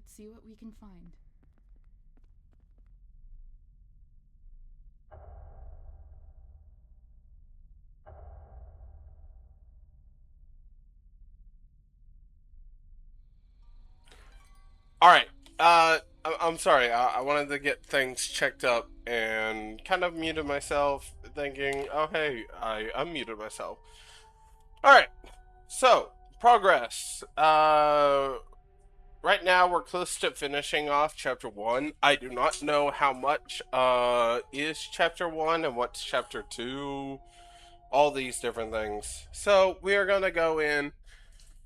Let's see what we can find. All right. I'm sorry. I wanted to get things checked up and kind of muted myself, thinking, oh, hey, I unmuted myself. All right. So, progress. Right now we're close to finishing off chapter 1. I do not know how much is chapter 1 and what's chapter 2, all these different things. So, we are going to go in,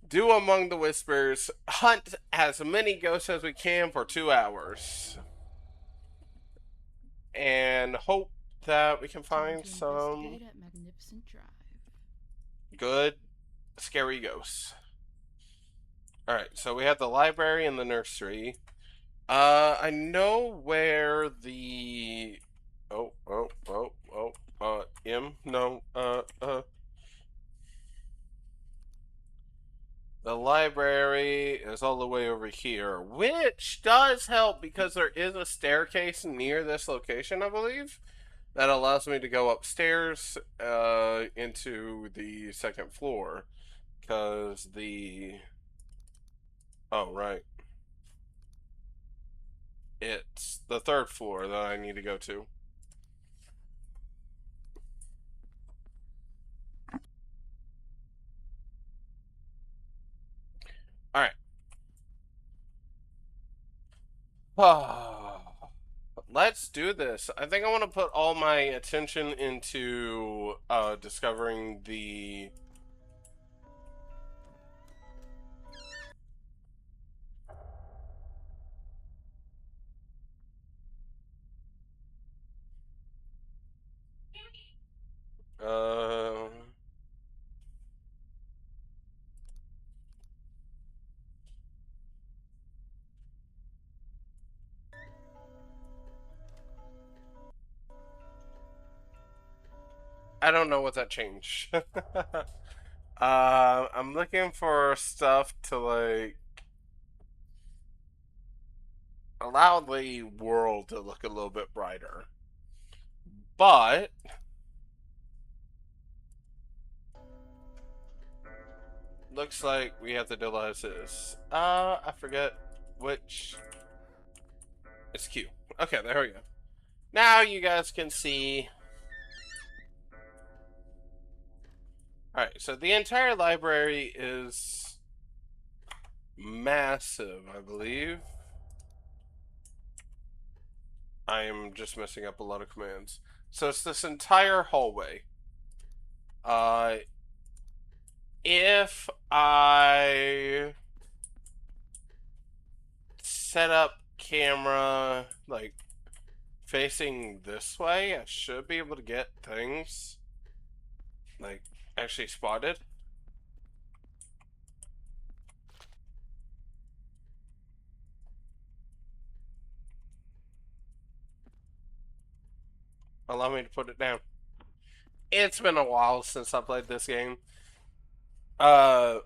do Among the Whispers, hunt as many ghosts as we can for 2 hours, and hope that we can Time find to some investigate at Magnificent Drive. good, scary ghosts. Alright, so we have the library and the nursery. I know where the. No, The library is all the way over here, which does help because there is a staircase near this location, I believe, that allows me to go upstairs into the second floor. Because the. Oh, right. It's the third floor that I need to go to. Alright. Let's do this. I think I want to put all my attention into discovering the. Uh, I don't know what that changed. I'm looking for stuff to like allow the world to look a little bit brighter. But looks like we have to do as is. I forget which. It's Q. Okay, there we go. Now you guys can see. Alright, so the entire library is massive, I believe. I am just messing up a lot of commands. So it's this entire hallway. Uh, if I set up camera like facing this way, I should be able to get things like actually spotted. Allow me to put it down. It's been a while since I played this game. Uh,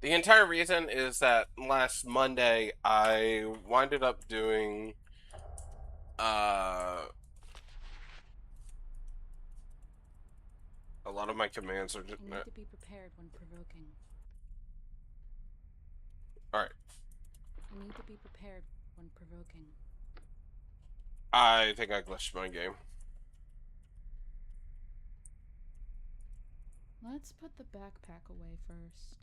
the entire reason is that last Monday I winded up doing uh a lot of my commands are just I need to be prepared when provoking. all right. I need to be prepared when provoking. I think I glitched my game. Let's put the backpack away first.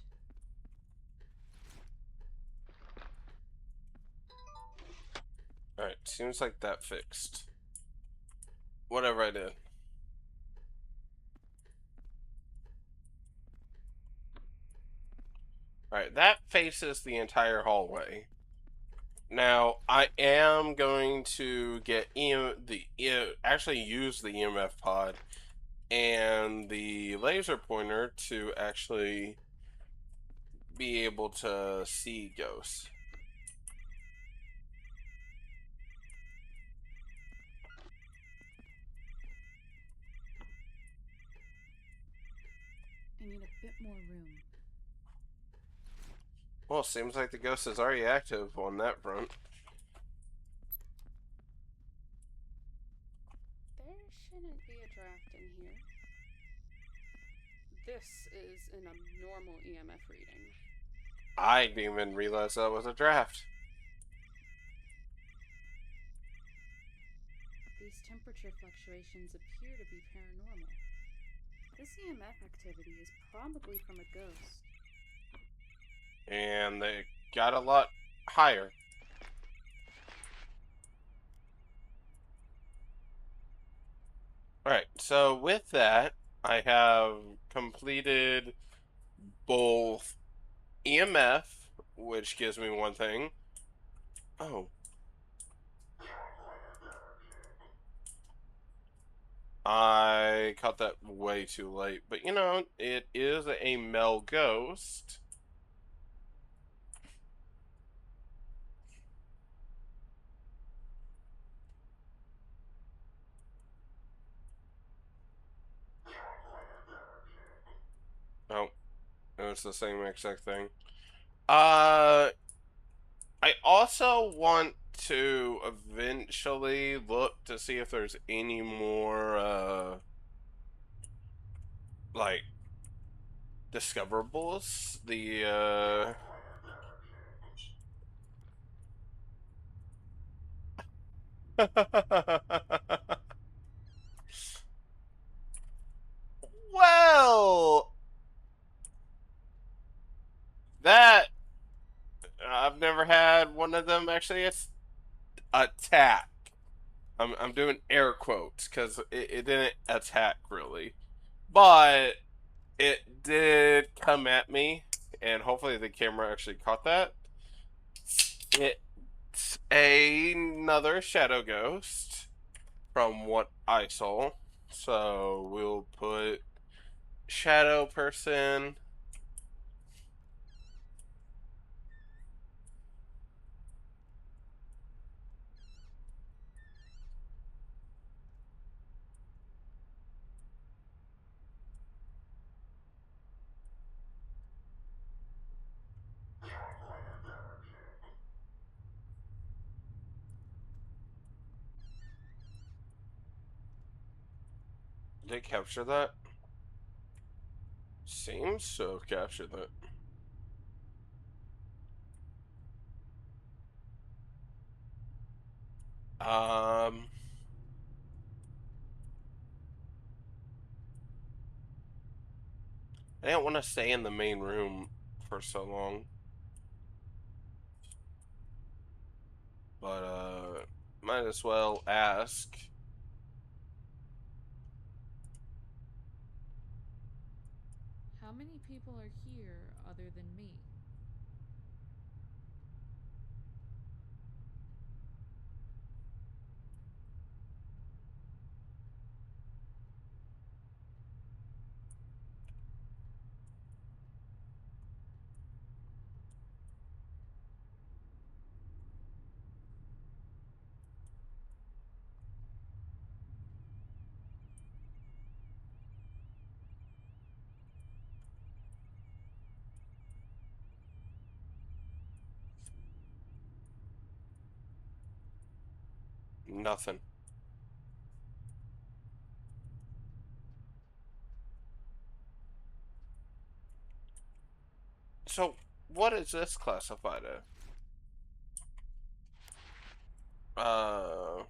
All right, seems like that fixed whatever I did. All right, that faces the entire hallway. Now I am going to get actually use the EMF pod and the laser pointer to actually be able to see ghosts. need a bit more room. Well, seems like the ghost is already active on that front. There shouldn't be a draft in here. This is an abnormal EMF reading. I didn't even realize that was a draft. These temperature fluctuations appear to be paranormal. This EMF activity is probably from a ghost. And they got a lot higher. Alright, so with that, I have completed both EMF, which gives me one thing. Oh. I caught that way too late. But you know, it is a male ghost. Oh, it's the same exact thing. I also want to eventually look to see if there's any more, like, discoverables. Well, that I've never had one of them. Actually, it's attack. I'm doing air quotes because it didn't attack really, but it did come at me, and hopefully the camera actually caught that. It's another shadow ghost from what I saw. So we'll put shadow person. Did it capture that? Seems to have captured that. Um, I didn't want to stay in the main room for so long. But, might as well ask. How many people are here other than me? Nothing. So, what is this classified as? Uh,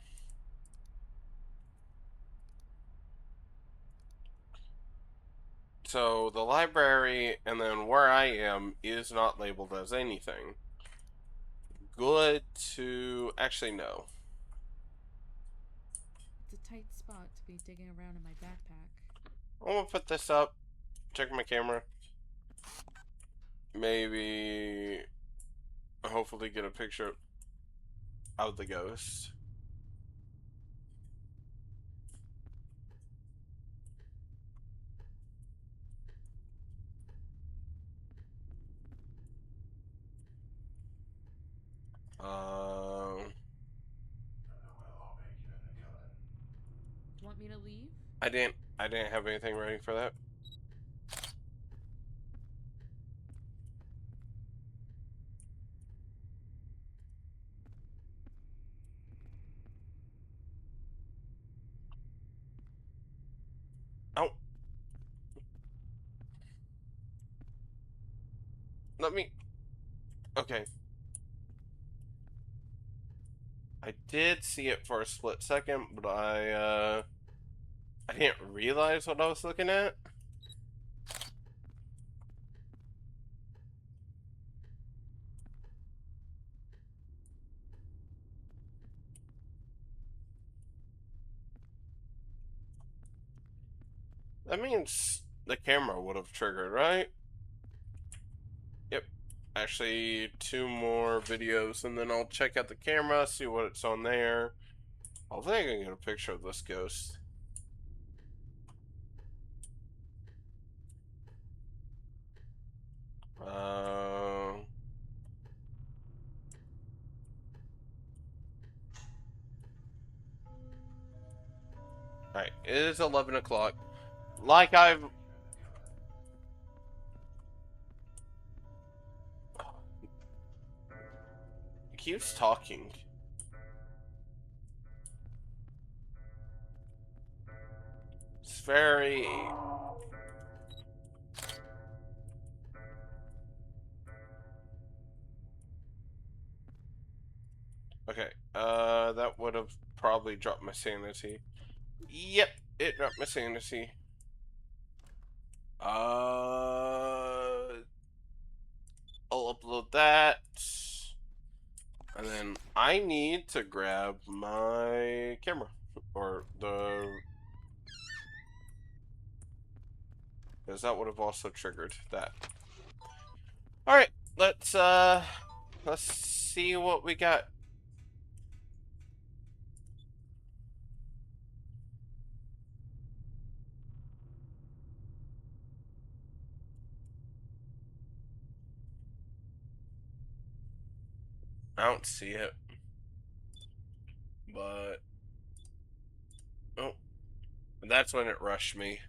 so the library and then where I am is not labeled as anything. Good to actually know. It's a tight spot to be digging around in my backpack. I'm gonna put this up, check my camera. Maybe, hopefully get a picture of the ghost. Um, Want me to leave? I didn't have anything ready for that. let me... Okay. I did see it for a split second, but I didn't realize what I was looking at. That means the camera would have triggered, right? Yep. Actually, 2 more videos, and then I'll check out the camera, see what it's on there. Hopefully I can get a picture of this ghost. Alright, it is 11 o'clock. Like I've... It keeps talking. It's very... Okay, that would have probably dropped my sanity. Yep, it dropped my sanity. I'll upload that. And then I need to grab my camera. Or the... Because that would have also triggered that. Alright, let's see what we got. I don't see it. But... Oh. That's when it rushed me.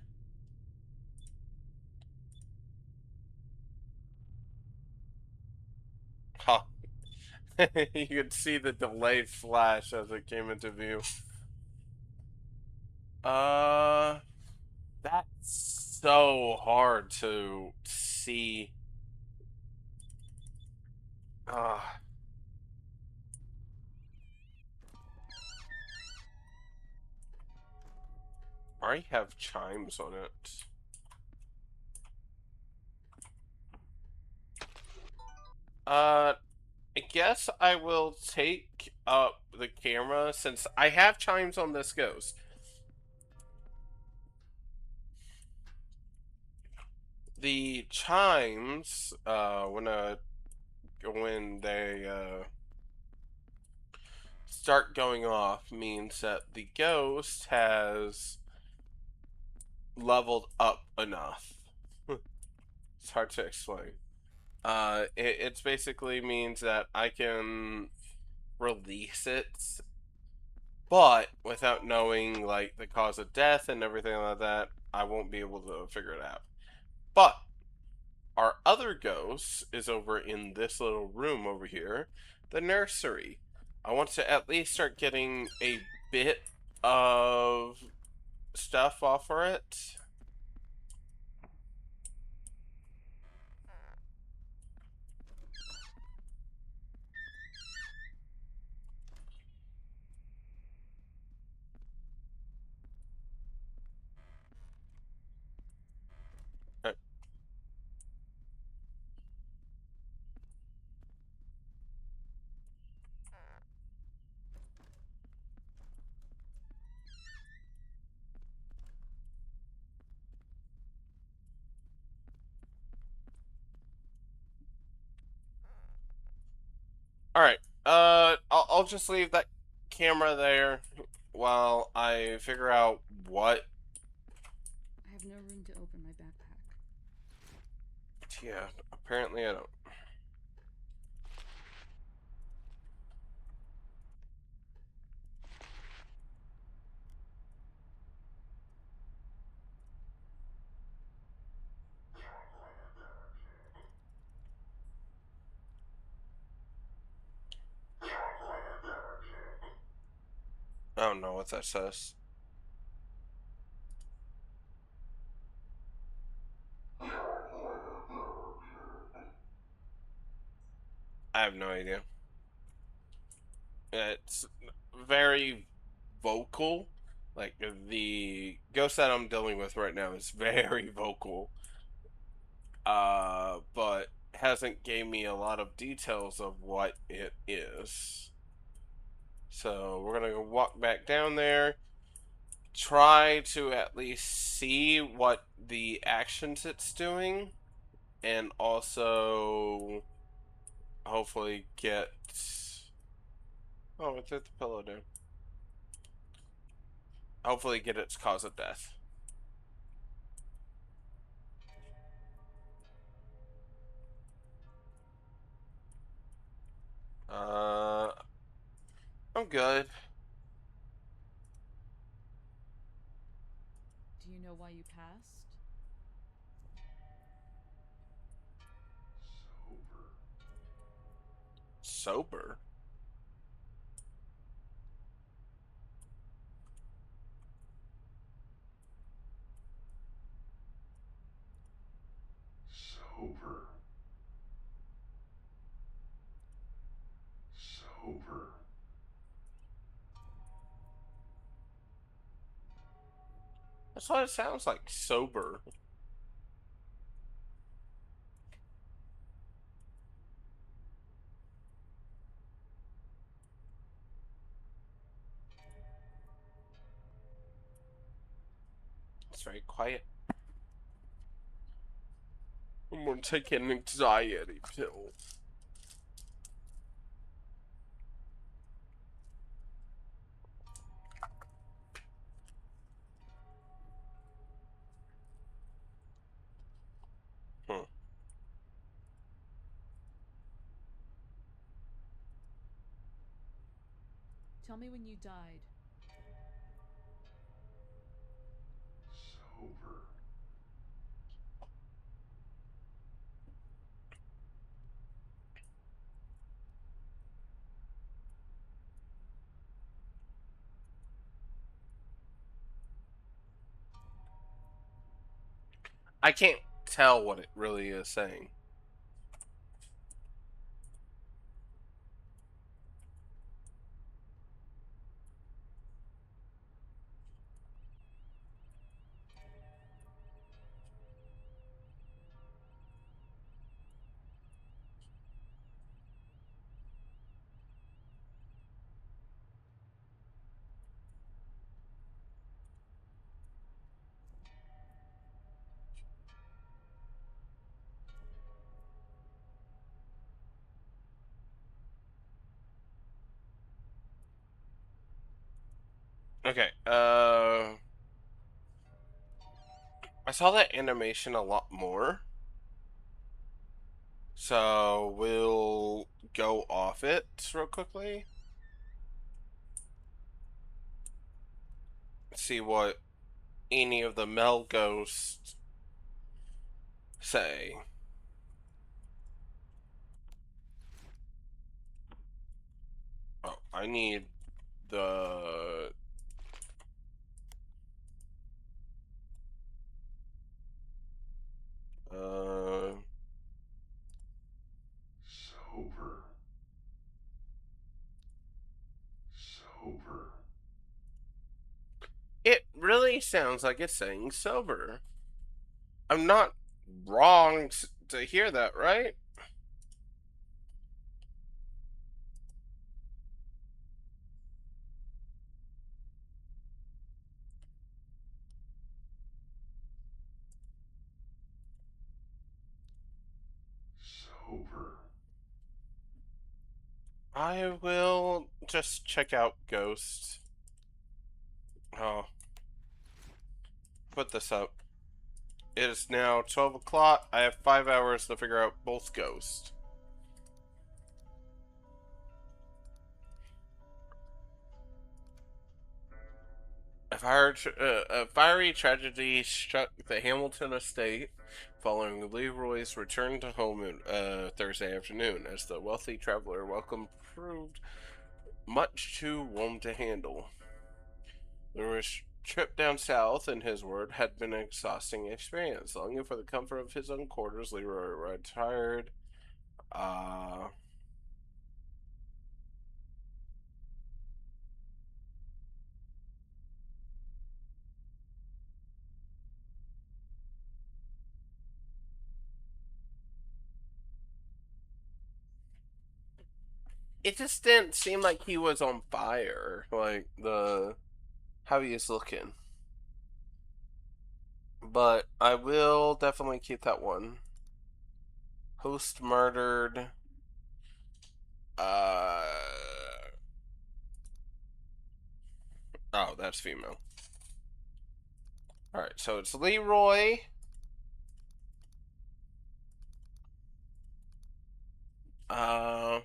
Huh. You could see the delayed flash as it came into view. That's so hard to see. Uh, I already have chimes on it. I guess I will take up the camera since I have chimes on this ghost. The chimes, when they start going off means that the ghost has leveled up enough. It's hard to explain. It basically means that I can release it, but without knowing like the cause of death and everything like that, I won't be able to figure it out. But our other ghost is over in this little room over here, the nursery. I want to at least start getting a bit of stuff off for it. Uh, all right. I'll just leave that camera there while I figure out what. I have no room to open my backpack. Yeah, apparently I don't. I don't know what that says. I have no idea. It's very vocal. Like the ghost that I'm dealing with right now is very vocal. But hasn't gave me a lot of details of what it is. So we're gonna go walk back down there, try to at least see what the actions it's doing, and also hopefully get. Oh, it's at the pillow down. Hopefully get its cause of death. Uh, I'm good. Do you know why you passed? Sober. Sober. Sober. That's what it sounds like. Sober. It's very quiet. I'm gonna take an anxiety pill. Hmm. Tell me when you died. Sober. I can't tell what it really is saying. Okay. I saw that animation a lot more. So we'll go off it real quickly. See what any of the Mel ghosts say. Oh, I need the. Uh, Sober. Sober. it really sounds like it's saying sober. I'm not wrong to hear that, right? Sober. I will just check out Ghost. Oh, put this up. It is now 12 o'clock. I have 5 hours to figure out both Ghosts. A fiery tragedy struck the Hamilton estate following Leroy's return to home Thursday afternoon, as the wealthy traveler welcome proved much too warm to handle. Leroy's trip down south, in his word, had been an exhausting experience. Longing for the comfort of his own quarters, Leroy retired. Uh, it just didn't seem like he was on fire. Like how he is looking. But I will definitely keep that one. Host murdered. Uh. Oh, that's female. Alright, so it's Leroy. Uh.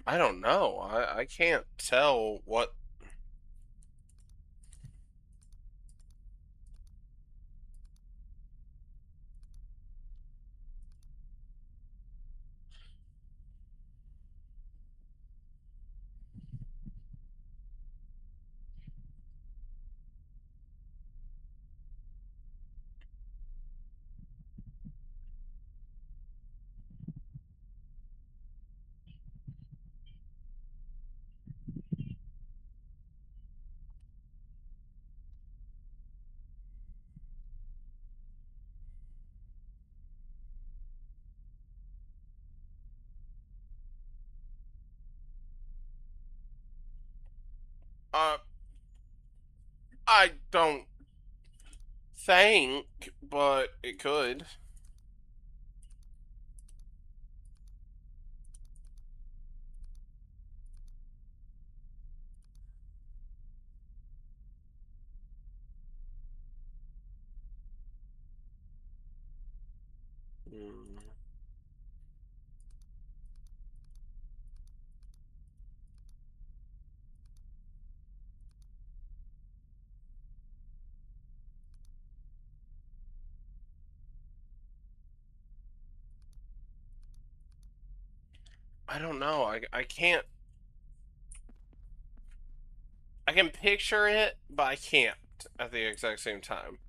I don't know. I can't tell what. Uh. I don't think, but it could. Hmm. I don't know. I can't. I can picture it, but I can't at the exact same time.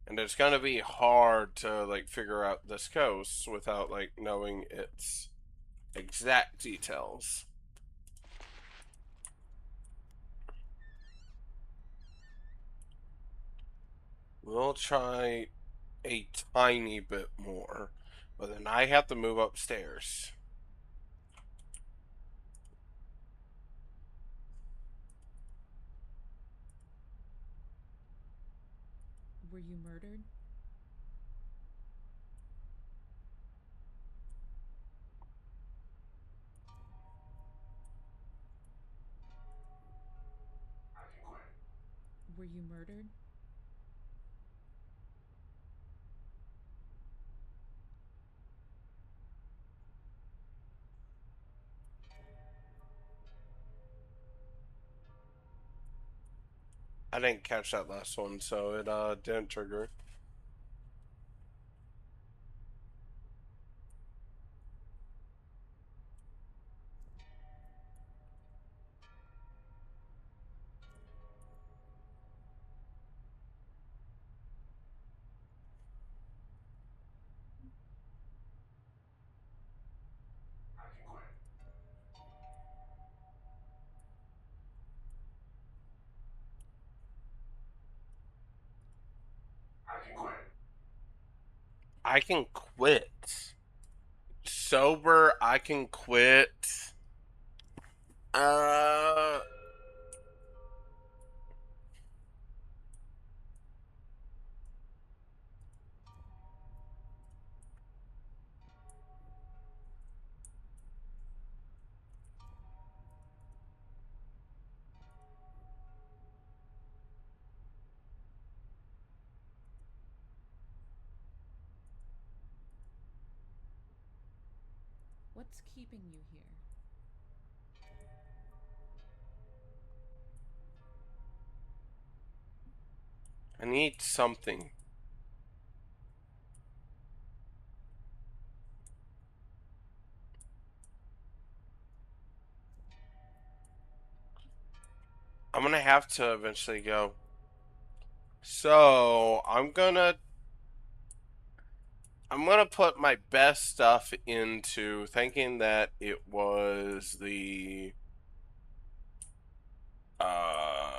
And it's gonna be hard to like figure out this ghost without like knowing its exact details. We'll try a tiny bit more, but then I have to move upstairs. Were you murdered? I can quit. Were you murdered? I didn't catch that last one, so it didn't trigger. I can quit. I can quit. I can quit. Sober, I can quit. Uh, What's keeping you here? I need something. I'm gonna have to eventually go. So I'm gonna put my best stuff into thinking that it was the uh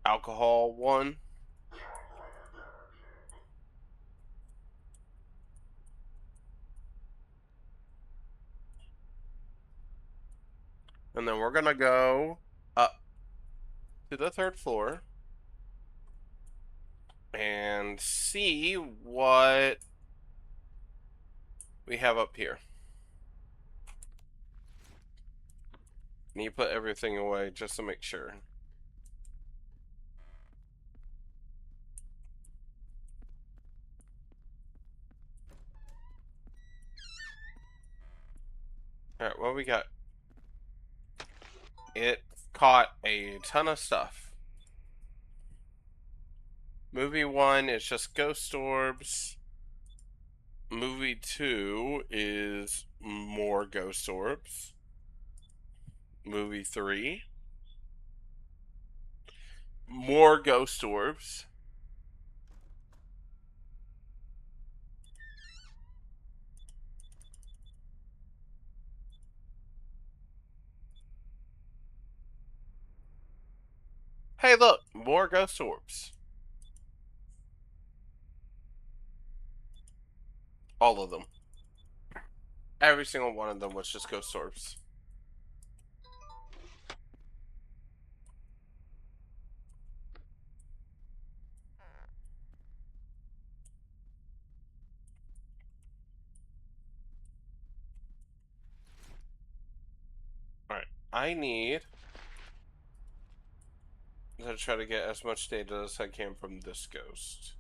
alcohol one. And then we're gonna go up to the 3rd floor and see what we have up here. Need to put everything away just to make sure. Alright, what we got? It caught a ton of stuff. Movie 1 is just ghost orbs. Movie 2 is more ghost orbs. Movie 3, more ghost orbs. Hey, look, more ghost orbs. All of them. Every single one of them was just ghost orbs. Alright, I need to try to get as much data as I can from this ghost.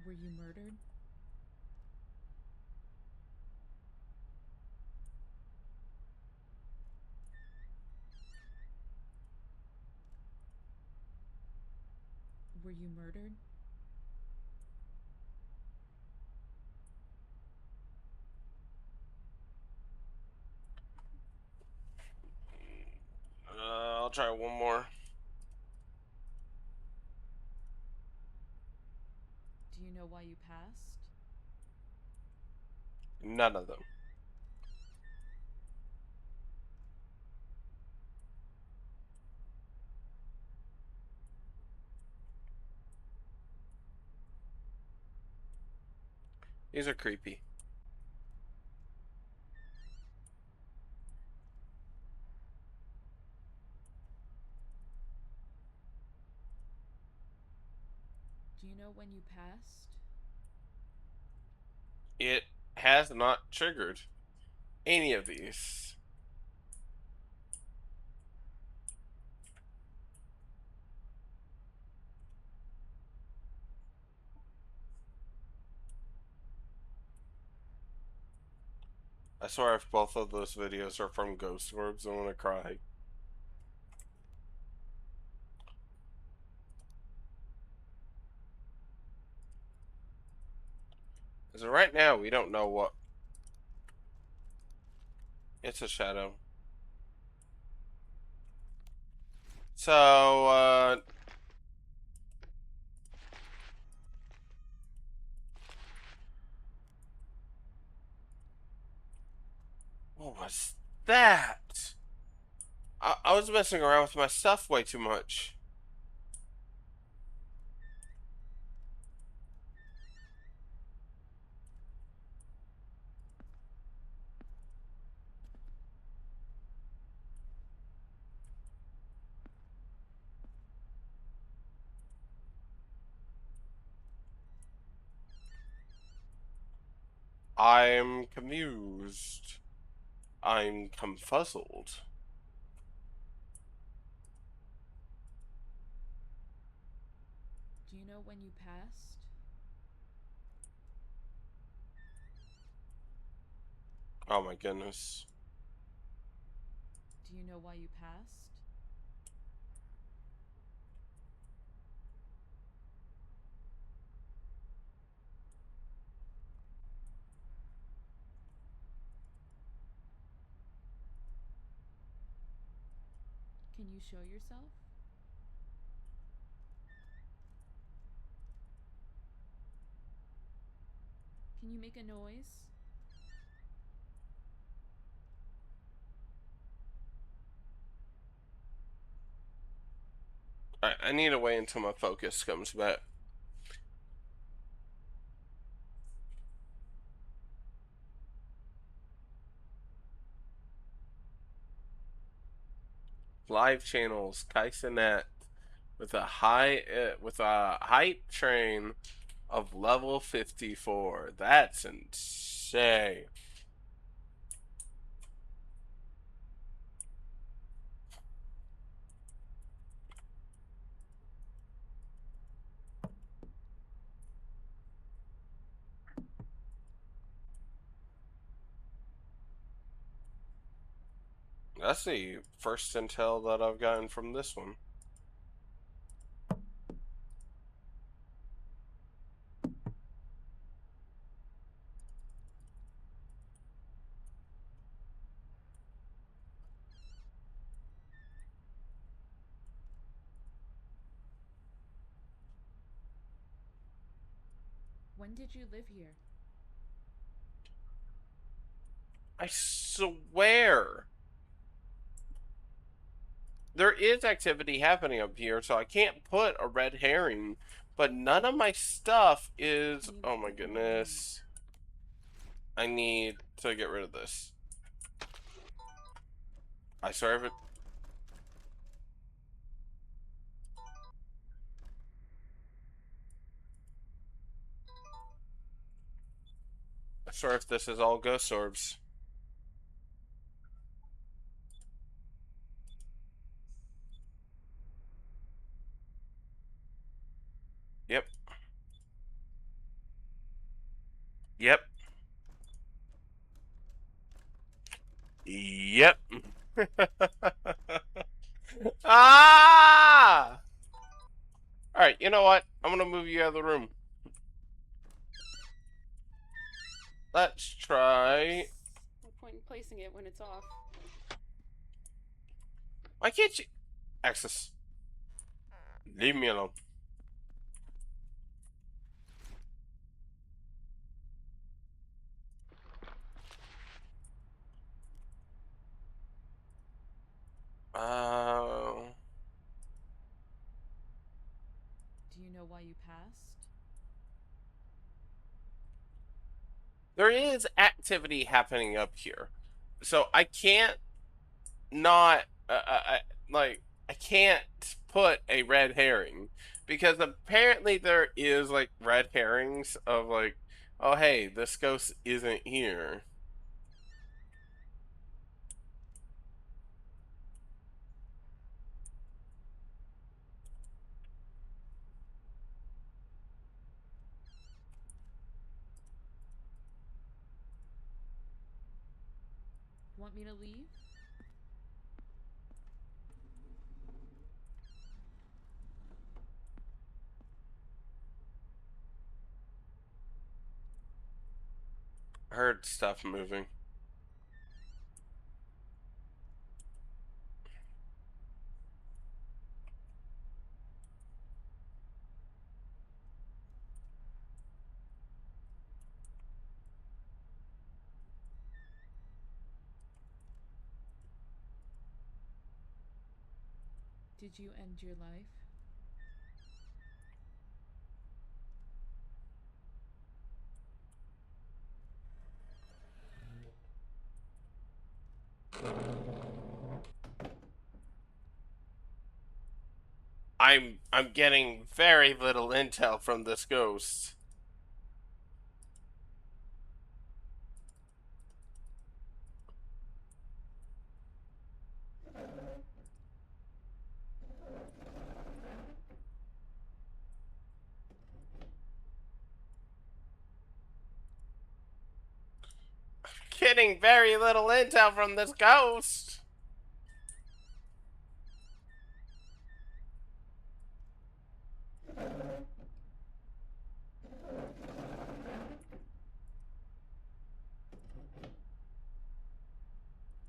Were you murdered? Were you murdered? I'll try one more. Do you know why you passed? None of them. These are creepy. Do you know when you passed? It has not triggered any of these. I swear if both of those videos are from ghost orbs, I'm gonna cry. Because right now, we don't know what... It's a shadow. So, what was that? I was messing around with my stuff way too much. I'm confused. I'm confuzzled. Do you know when you passed? Oh my goodness. Do you know why you passed? Can you show yourself? Can you make a noise? I need to wait until my focus comes back. Live channels, Kaisenet with a hype train of level 54. That's insane. That's the first intel that I've gotten from this one. When did you live here? I swear. There is activity happening up here, so I can't put a red herring. But none of my stuff is... Oh my goodness. I need to get rid of this. I swear if it... I swear if this is all ghost orbs. Yep. Yep. Yep. Ah! Alright, you know what? I'm gonna move you out of the room. Let's try... No point in placing it when it's off. Why can't you... Access. Leave me alone. Do you know why you passed? There is activity happening up here. So I can't not... I can't put a red herring. Because apparently there is, like, red herrings of, like, oh, hey, this ghost isn't here. Want me to leave? I heard stuff moving. Did you end your life? I'm getting very little intel from this ghost. Getting very little intel from this ghost.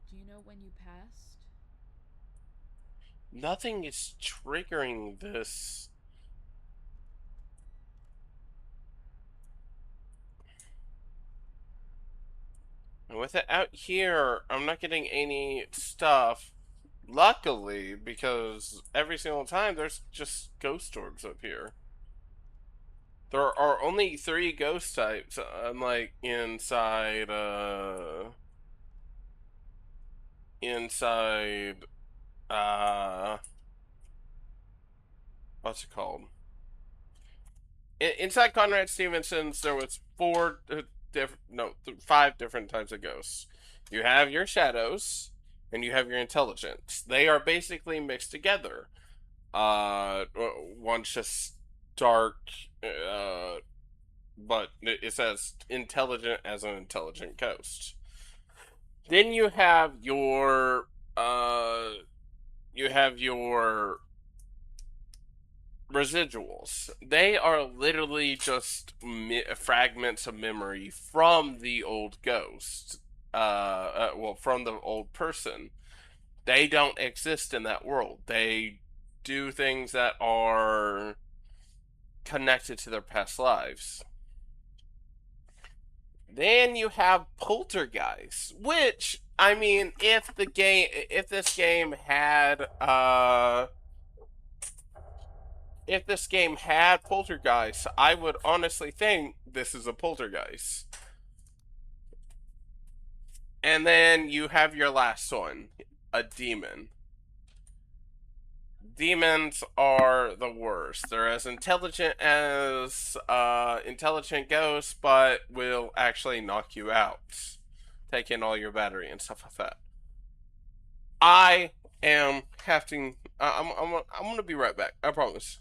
Do you know when you passed? Nothing is triggering this. And with it out here, I'm not getting any stuff Luckily, because every single time there's just ghost orbs up here. There are only 3 ghost types, unlike inside, uh, what's it called? Inside Conrad Stevenson's, there was 5 different types of ghosts. You have your shadows, and you have your intelligence. They are basically mixed together. One's just dark, but it's as intelligent as an intelligent ghost. Then uh, you have your residuals. They are literally just fragments of memory from the old ghost. Well, from the old person. They don't exist in that world. They do things that are connected to their past lives. Then you have poltergeist, which I mean, if this game had if this game had poltergeist, I would honestly think this is a poltergeist. And then you have your last one, a demon. Demons are the worst. They're as intelligent as intelligent ghosts, but will actually knock you out, take in all your battery and stuff like that. I am having. I'm gonna be right back. I promise.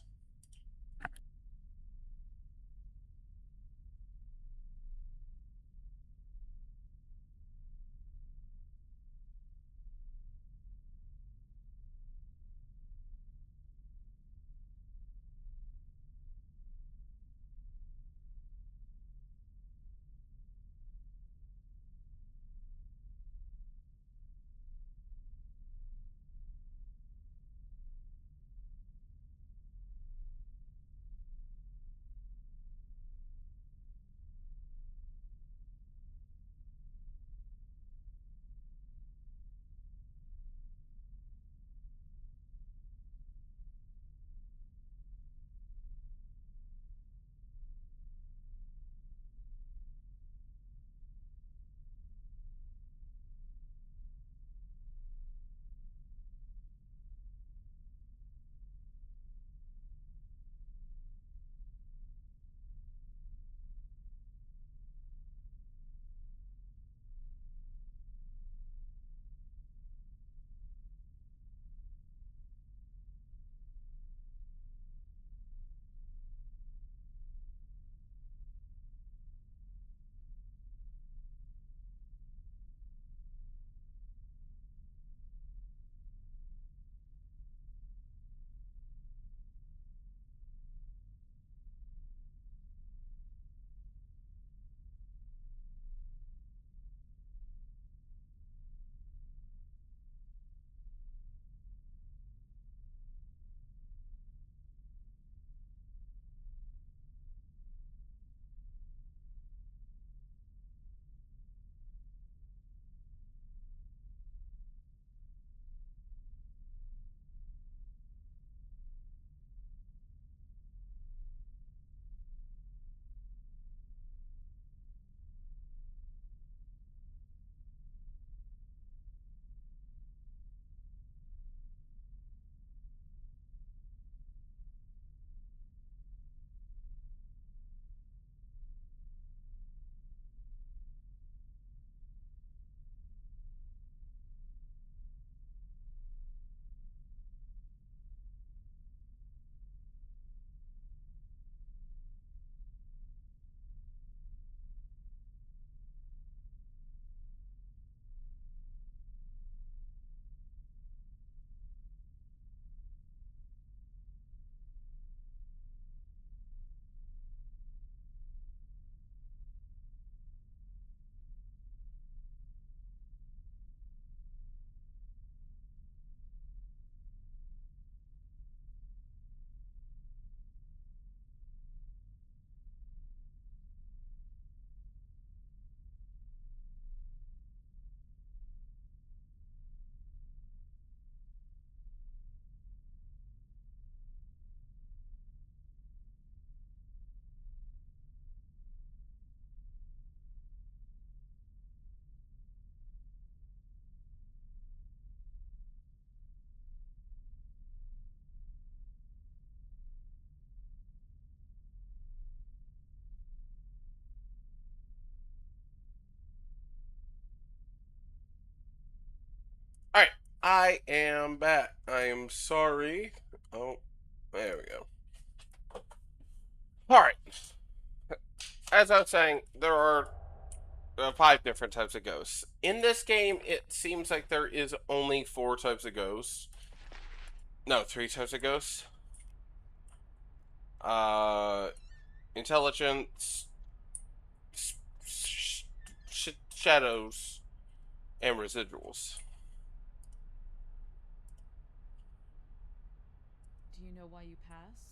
I am back. I am sorry. Oh, there we go. Alright. As I was saying, there are 5 different types of ghosts. In this game, it seems like there is only 4 types of ghosts. No, 3 types of ghosts. Intelligence, shadows, and residuals. Do you know why you passed?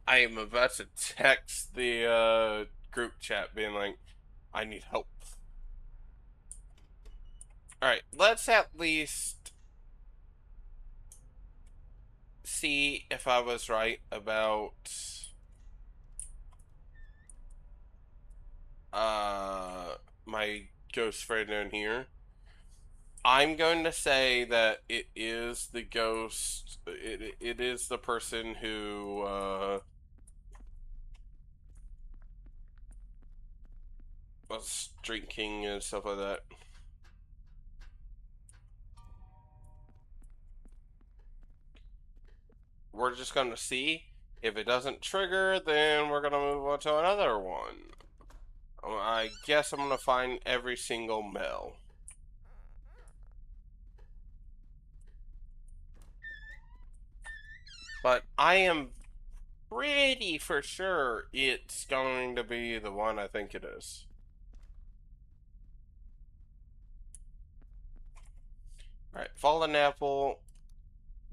I am about to text the group chat being like, I need help. Alright, let's at least see if I was right about my ghost friend in here. I'm going to say that it is the ghost. It is the person who was drinking and stuff like that. We're just going to see. If it doesn't trigger, then we're going to move on to another one. I guess I'm going to find every single male. But I am pretty for sure it's going to be the one I think it is. Alright, Fallen Apple,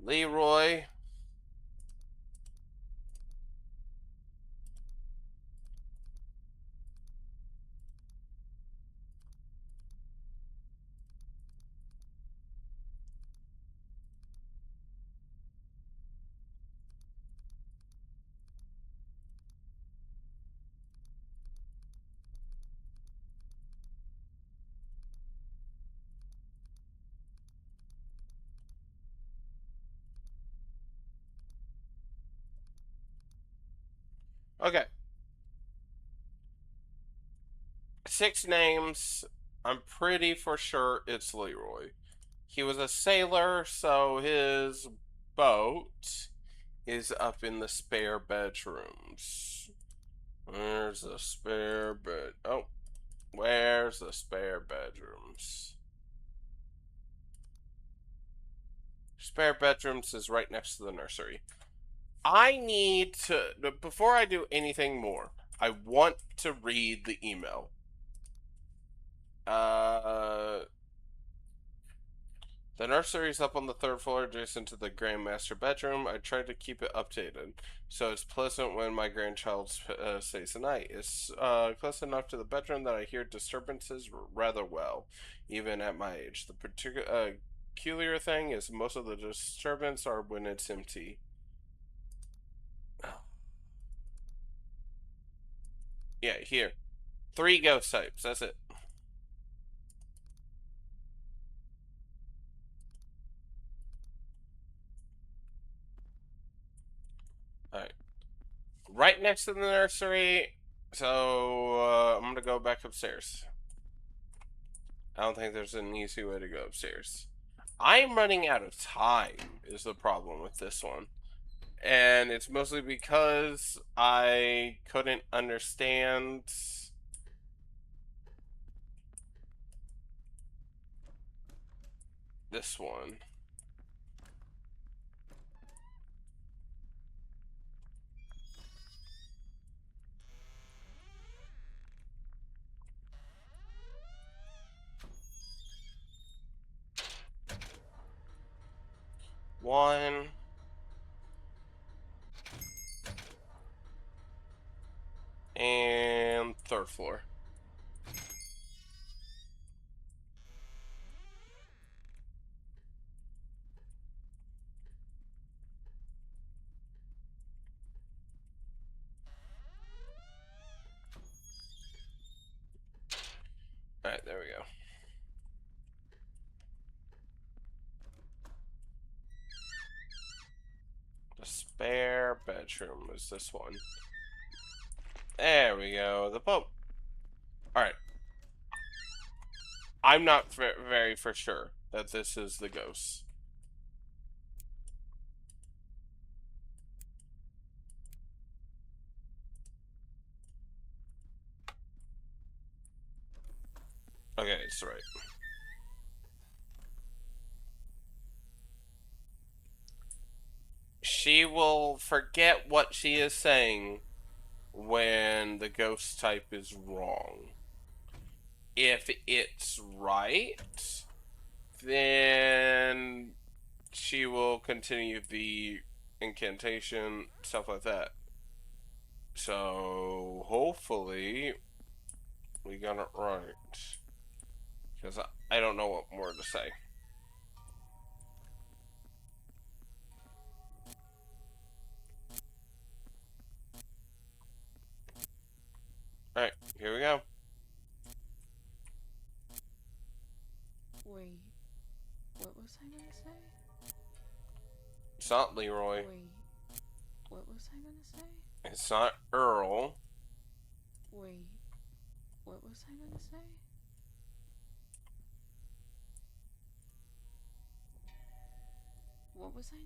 Leroy. Okay. 6 names. I'm pretty for sure it's Leroy. He was a sailor, so his boat is up in the spare bedrooms. Where's the spare bed? Oh, where's the spare bedrooms? Spare bedrooms is right next to the nursery. I need to, before I do anything more, I want to read the email. The nursery is up on the 3rd floor adjacent to the grandmaster bedroom. I tried to keep it updated, so it's pleasant when my grandchild stays the night. It's close enough to the bedroom that I hear disturbances rather well, even at my age. The peculiar thing is most of the disturbance are when it's empty. Yeah, here. 3 ghost types, that's it. Alright. Right next to the nursery, so I'm gonna go back upstairs. I don't think there's an easy way to go upstairs. I'm running out of time is the problem with this one. And it's mostly because I couldn't understand this one. One. And 3rd floor. Alright, there we go. spare bedroom is this one. There we go. The boat. Alright. I'm not very for sure that this is the ghost. Okay, it's right. She will forget what she is saying when the ghost type is wrong. If it's right, then she will continue the incantation, stuff like that. So, hopefully, we got it right. Because I don't know what more to say. Alright, here we go. Wait, what was I gonna say? It's not Leroy. Wait, what was I gonna say? It's not Earl. Wait, what was I gonna say? What was I doing?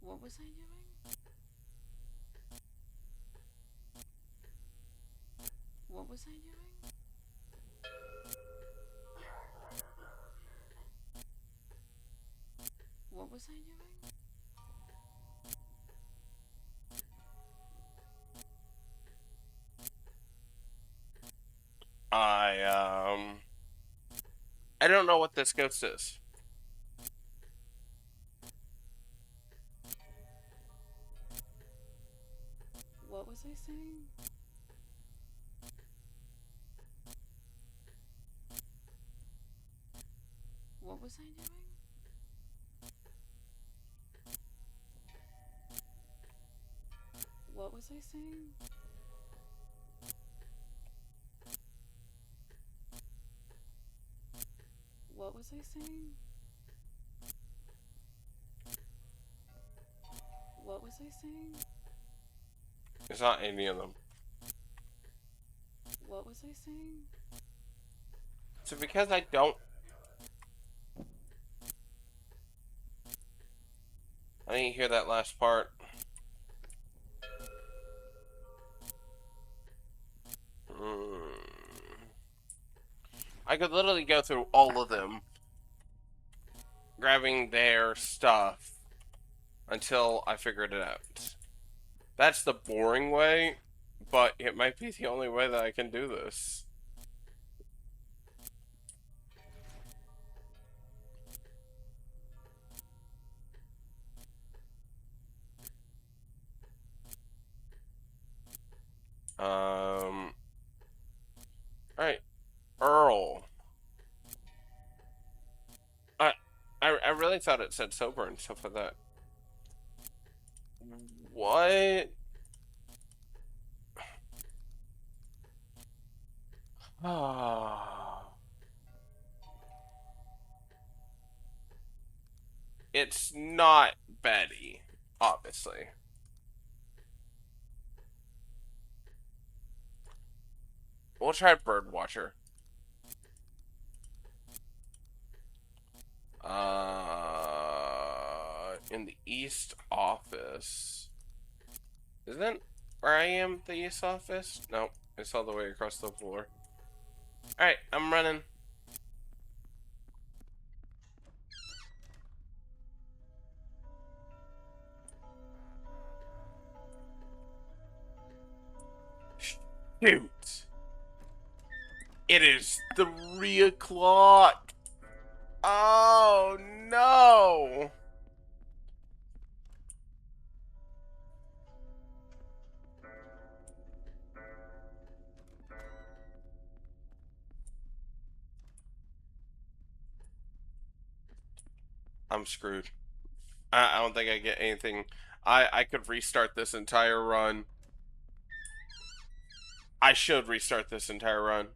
What was I doing? What was I doing? What was I doing? I don't know what this ghost is. What was I saying? What was I doing? What was I saying? What was I saying? What was I saying? It's not any of them. What was I saying? So because I don't... I didn't hear that last part. I could literally go through all of them, grabbing their stuff, until I figured it out. That's the boring way, but it might be the only way that I can do this. Alright. Earl. I, I really thought it said sober and stuff like that. What? Ah. It's not Betty, obviously. We'll try Birdwatcher. In the East office. Isn't where I am the East office? No, it's all the way across the floor. Alright, I'm running. Shoot! It is 3 o'clock! Oh no! I'm screwed. I don't think I get anything. I could restart this entire run. I should restart this entire run.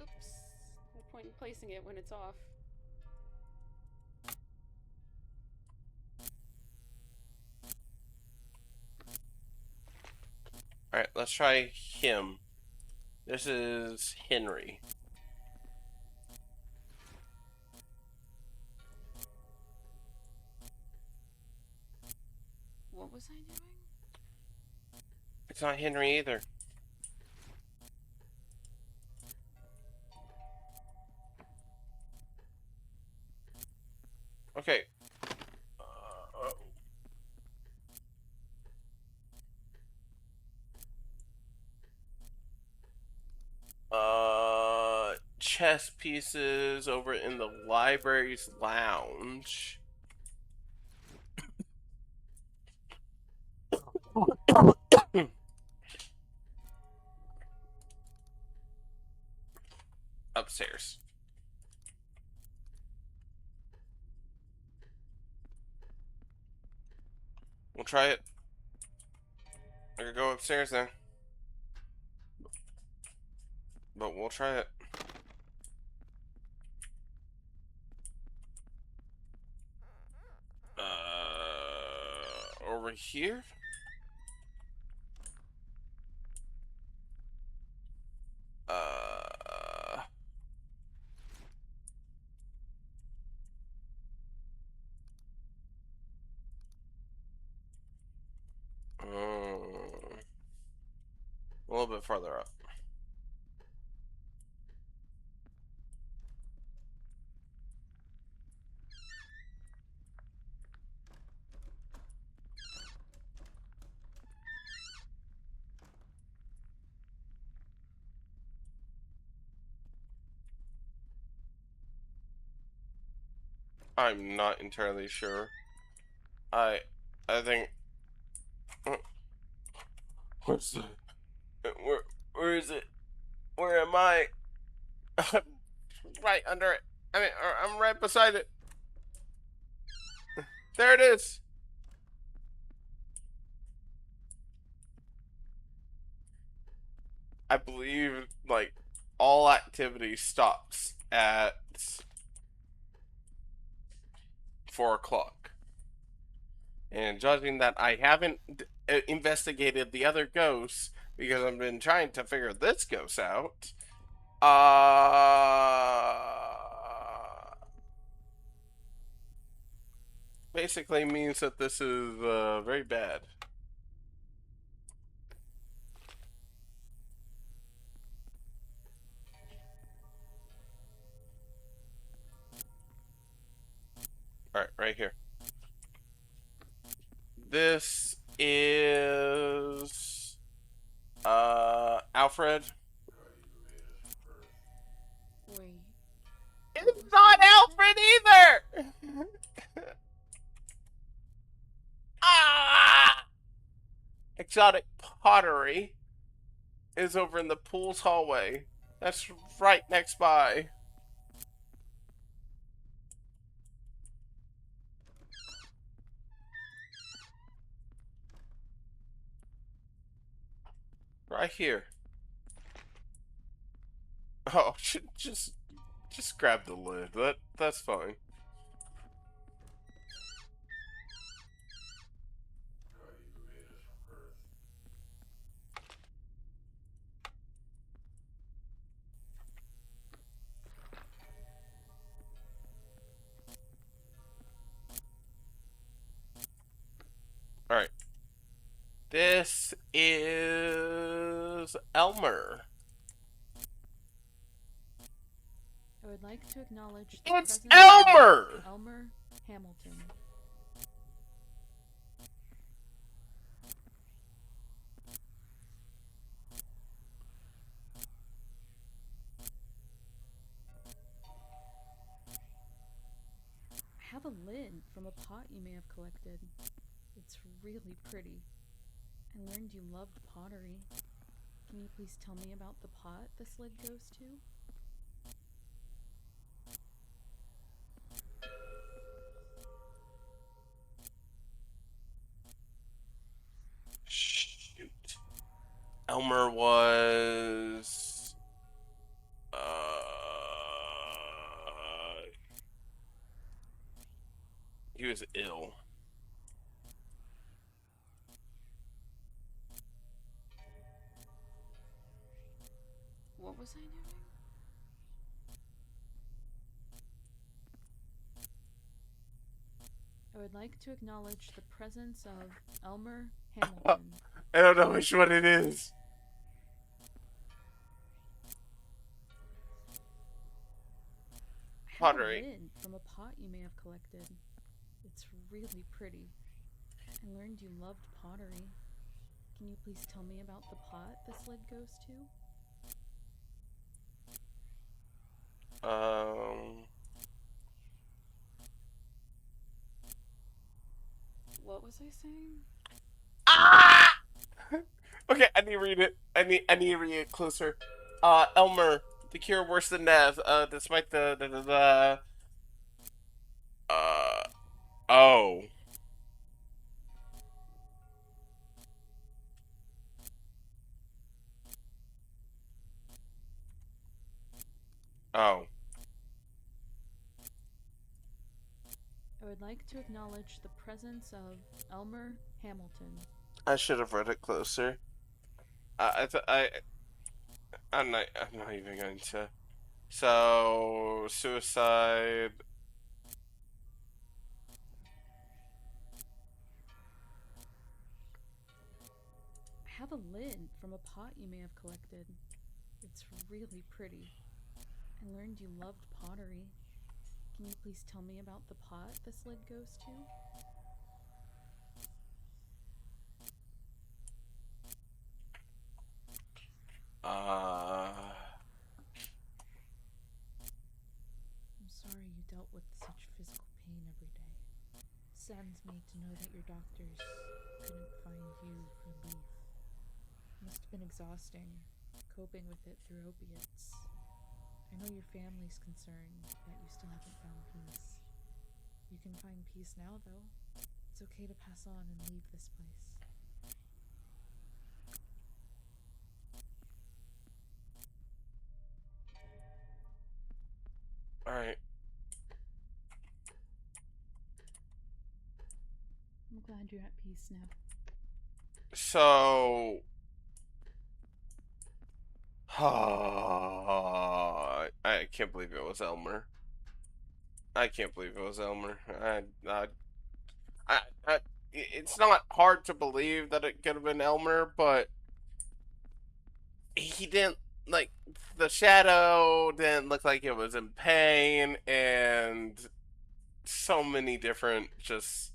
Oops. No point in placing it when it's off. Alright, let's try him. This is Henry. What was I doing? It's not Henry either. Okay. Chess pieces over in the library's lounge. Upstairs. We'll try it. I could go upstairs then. But we'll try it. Over here? A little bit farther up. I'm not entirely sure. I think. Where's the? Where is it? Where am I? I'm right under it. I mean, I'm right beside it. There it is. I believe like all activity stops at 4 o'clock. And judging that I haven't investigated the other ghosts because I've been trying to figure this ghost out, basically means that this is very bad. Alright, right here. This is Alfred. Wait. It's not Alfred either. Ah! Exotic pottery is over in the pool's hallway. That's right next by. Right here. Oh, just grab the lid. That's fine. this is Elmer. I would like to acknowledge the It's presence Elmer! of Elmer Hamilton. I have a lid from a pot you may have collected. It's really pretty. I learned you loved pottery. Can you please tell me about the pot this lid goes to? Shoot. Elmer was... he was ill. What was I doing? I would like to acknowledge the presence of Elmer Hamilton. I don't know which one it is. I have Pottery. a lid from a pot you may have collected. It's really pretty. I learned you loved pottery. Can you please tell me about the pot this lid goes to? What was I saying? Ah! Okay, I need to read it. I need to read it closer. Elmer, the cure worse than death. Despite the oh. Oh. I would like to acknowledge the presence of Elmer Hamilton. I should have read it closer. I'm not even going to. So, suicide. I have a lid from a pot you may have collected. It's really pretty. I learned you loved pottery. Can you please tell me about the pot this lid goes to? I'm sorry you dealt with such physical pain every day. It saddens me to know that your doctors couldn't find you relief. It must have been exhausting, coping with it through opiates. I know your family's concerned that you still haven't found peace. You can find peace now, though. It's okay to pass on and leave this place. Alright. I'm glad you're at peace now. So. I can't believe it was Elmer. I can't believe it was Elmer. It's not hard to believe that it could have been Elmer, but he didn't, like, the shadow didn't look like it was in pain, and so many different, just,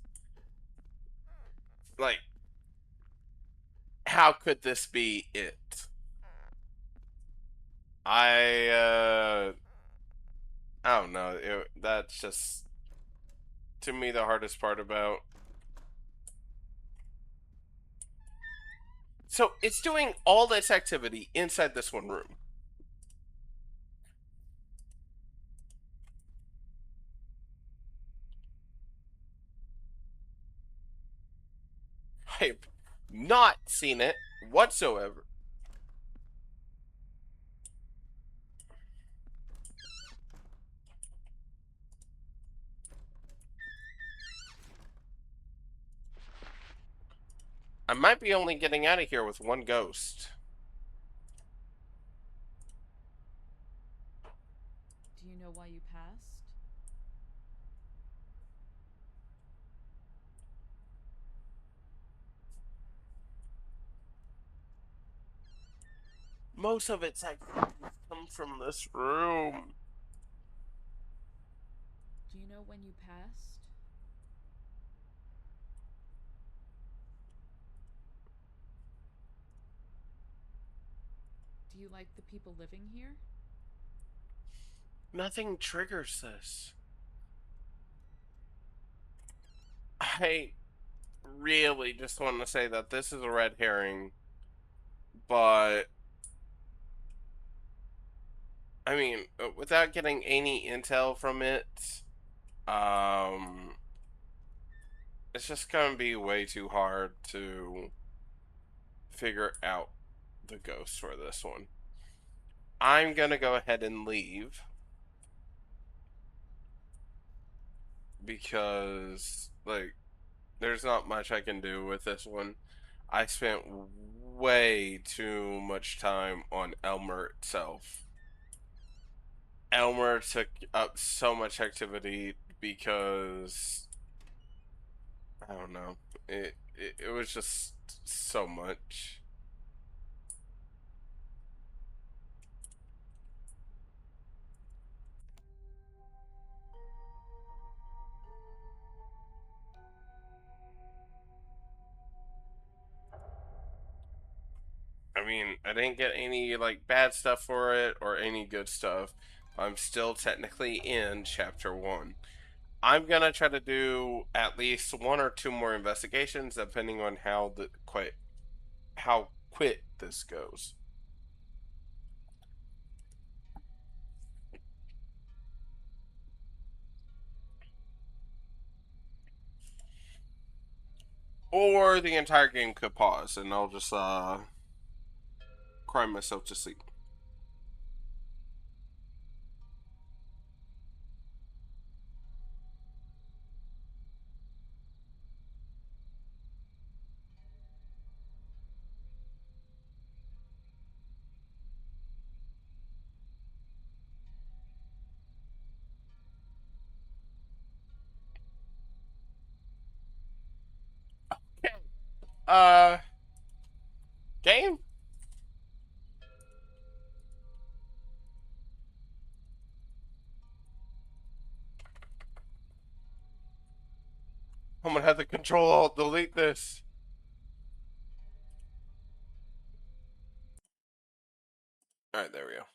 like, how could this be it? I don't know. That's just, to me, the hardest part about. So it's doing all this activity inside this one room. I've not seen it whatsoever. I might be only getting out of here with one ghost. Do you know why you passed? most of its activities come from this room. Do you know when you passed? Do you like the people living here? Nothing triggers this. I really just want to say that this is a red herring, but I mean, without getting any intel from it, it's just gonna be way too hard to figure out the ghost for this one. I'm gonna go ahead and leave because, like, there's not much I can do with this one. I spent way too much time on Elmer itself. Elmer took up so much activity because I don't know. It was just so much. I mean, I didn't get any like bad stuff for it or any good stuff. I'm still technically in chapter 1. I'm gonna try to do at least 1 or 2 more investigations, depending on how quick this goes. Or the entire game could pause, and I'll just cry myself to sleep. Okay. Game. I'm gonna have to control alt delete this. Alright, there we go.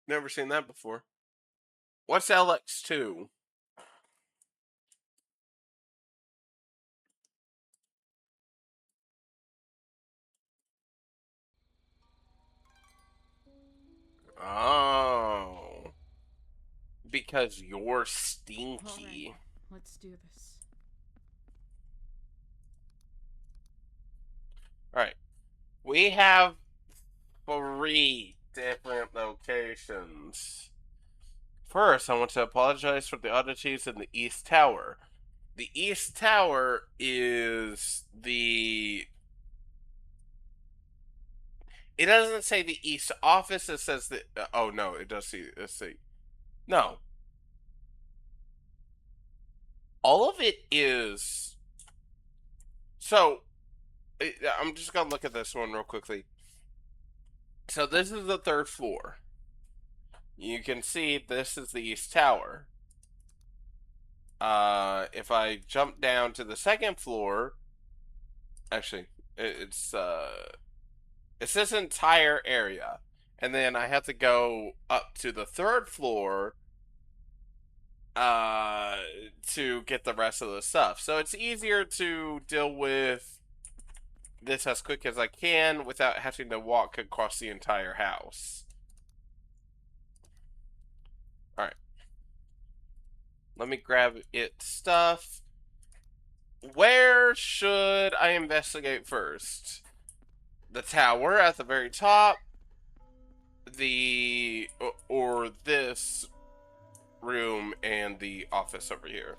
Never seen that before. What's LX2? Oh. Because you're stinky. Alright, let's do this. Alright. We have 3 different locations. First, I want to apologize for the oddities in the East Tower. The East Tower is the... It doesn't say the East Office, it says the... Oh, no, it does see... Let's see. No. All of it is... So, I'm just gonna look at this one real quickly. So this is the 3rd floor. You can see this is the East Tower. If I jump down to the 2nd floor, actually, it's this entire area, and then I have to go up to the 3rd floor to get the rest of the stuff. So it's easier to deal with this as quick as I can without having to walk across the entire house. Alright. Let me grab its stuff. Where should I investigate first? The tower at the very top? Or this room and the office over here?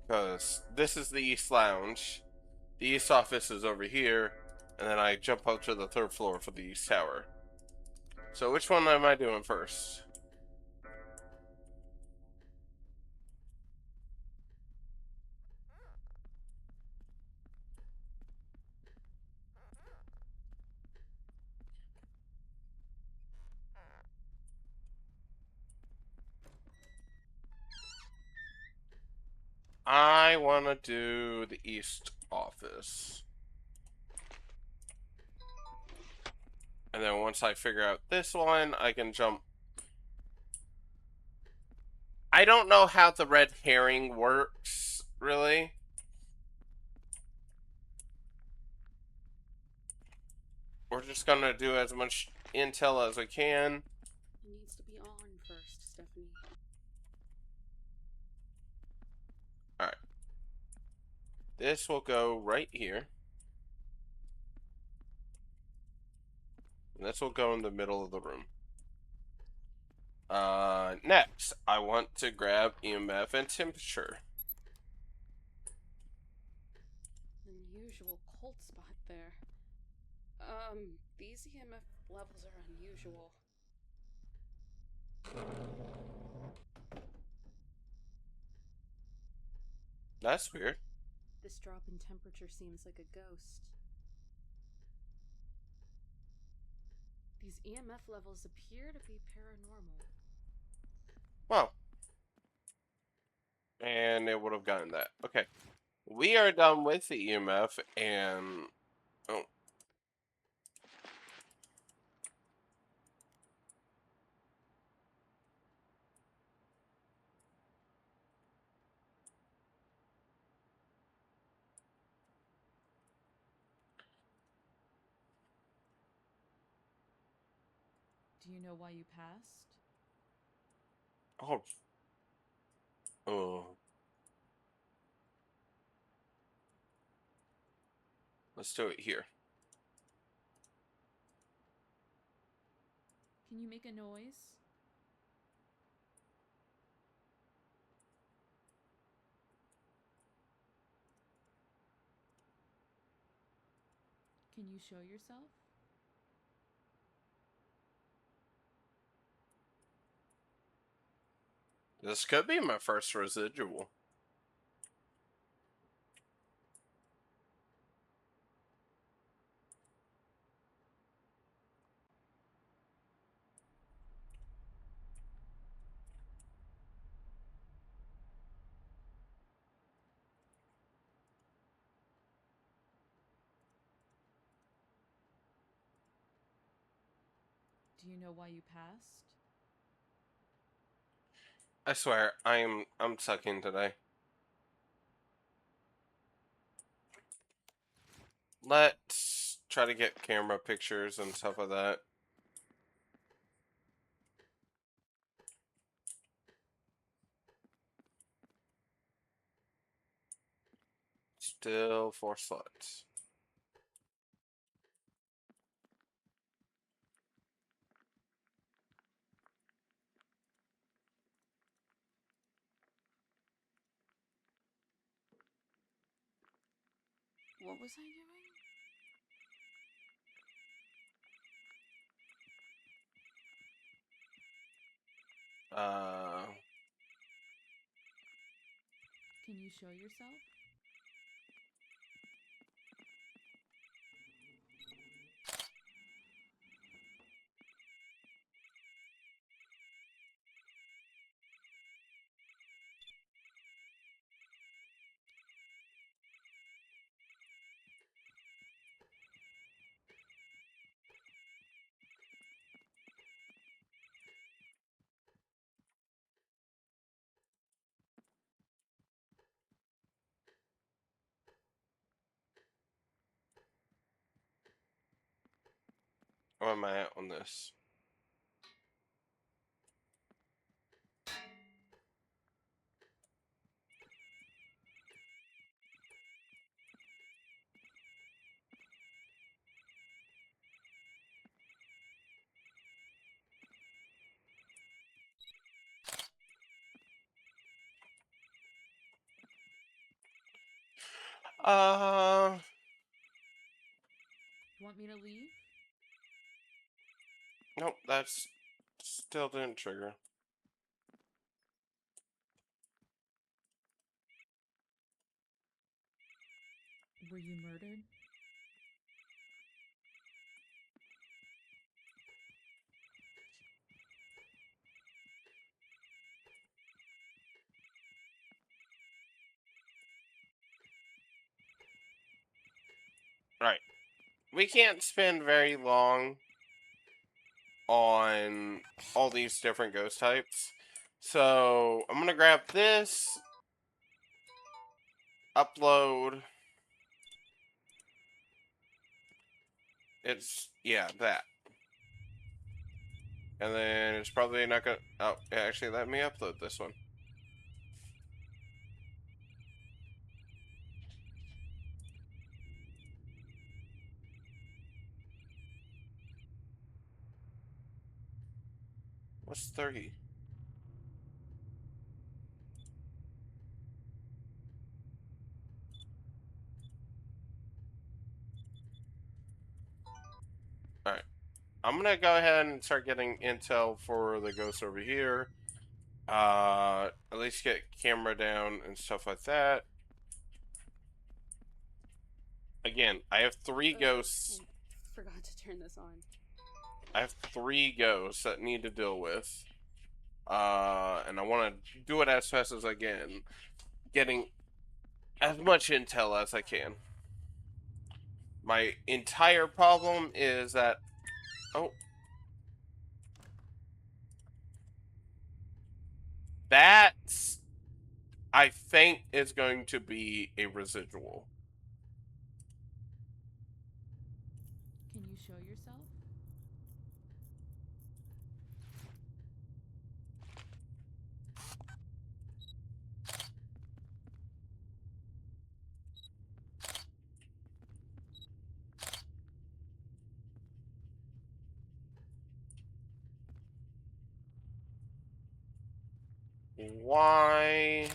Because this is the East Lounge. The East Office is over here. And then I jump up to the 3rd floor for the East Tower. So which one am I doing first? gonna do the east office. And then once I figure out this one, I can jump. I don't know how the red herring works, really. We're just gonna do as much intel as we can. It needs to be on first, Stephanie. Alright. This will go right here. And this will go in the middle of the room. Next, I want to grab EMF and temperature. Unusual cold spot there. These EMF levels are unusual. That's weird. This drop in temperature seems like a ghost. These EMF levels appear to be paranormal. Well. And it would have gotten that. Okay. We are done with the EMF and... Oh. Do you know why you passed? Oh. Oh. Let's do it here. Can you make a noise? Can you show yourself? This could be my first residual. Do you know why you passed? I swear, I'm sucking today. Let's try to get camera pictures and stuff like that. Still 4 slots. What was I doing? Can you show yourself? Where am I at on this? Want me to leave? Nope, that's still didn't trigger. Were you murdered? Right. We can't spend very long on all these different ghost types. So I'm gonna grab this, upload. It's, yeah, that. And then it's probably not gonna, oh, actually let me upload this one. What's 30? Alright. I'm gonna go ahead and start getting intel for the ghosts over here. At least get camera down and stuff like that. Again, I have 3 ghosts. I forgot to turn this on. I have 3 ghosts that need to deal with. And I want to do it as fast as I can. Getting as much intel as I can. My entire problem is that... Oh. That's... I think is going to be a residual. Can you show yourself? Why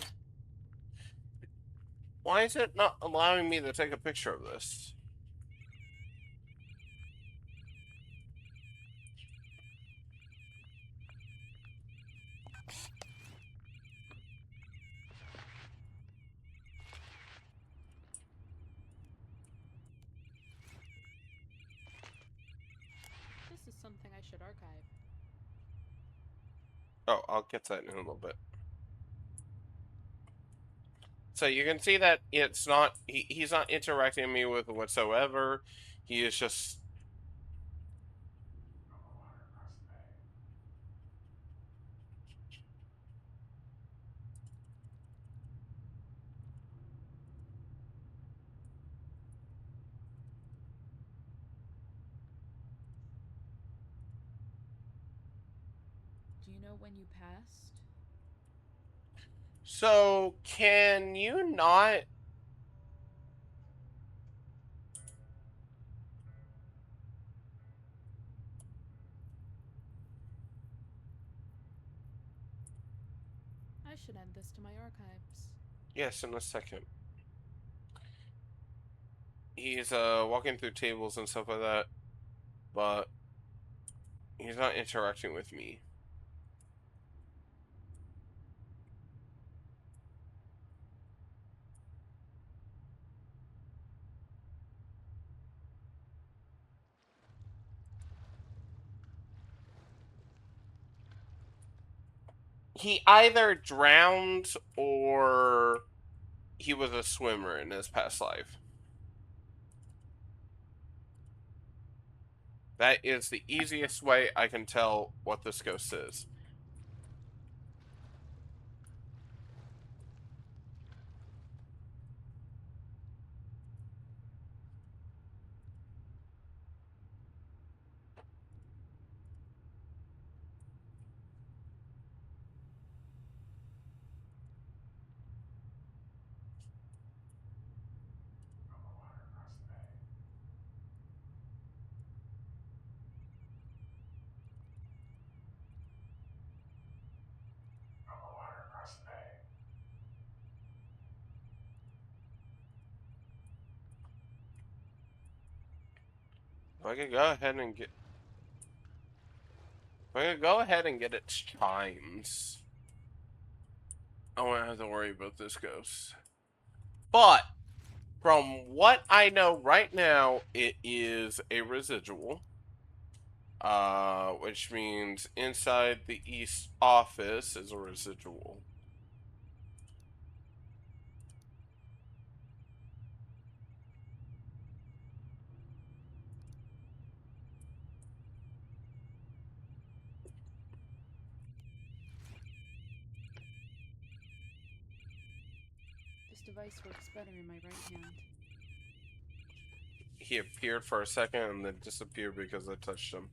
is it not allowing me to take a picture of this? This is something I should archive. Oh, I'll get that in a little bit. So you can see that it's not, he's not interacting me with whatsoever. He is just... Do you know when you passed? So, can you not... I should add this to my archives. Yes, in a second. He's walking through tables and stuff like that, but he's not interacting with me. He either drowned or he was a swimmer in his past life. That is the easiest way I can tell what this ghost is. If I could go ahead and get... If I could go ahead and get its chimes, I won't have to worry about this ghost. But, from what I know right now, it is a residual. Which means inside the East office is a residual. device works better in my right hand. He appeared for a second and then disappeared because I touched him.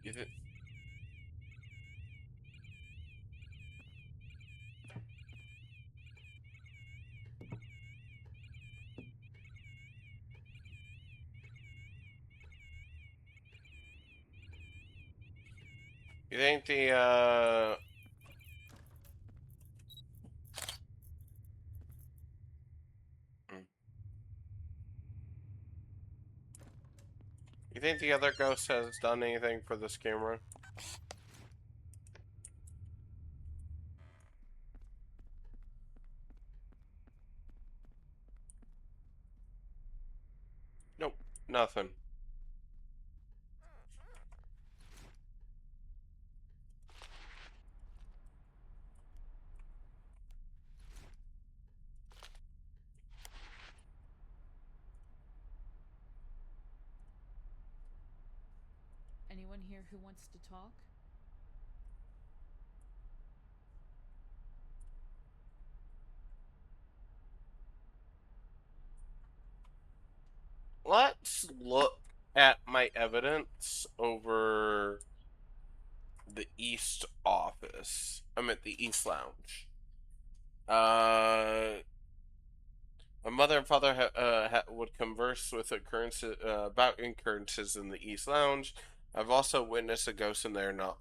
You think? You think the you think the other ghost has done anything for this camera? Nope, nothing. Anyone here who wants to talk? Let's look at my evidence over the East office. I'm at the East Lounge. My mother and father would converse with occurrences about occurrences in the East Lounge. I've also witnessed a ghost in there not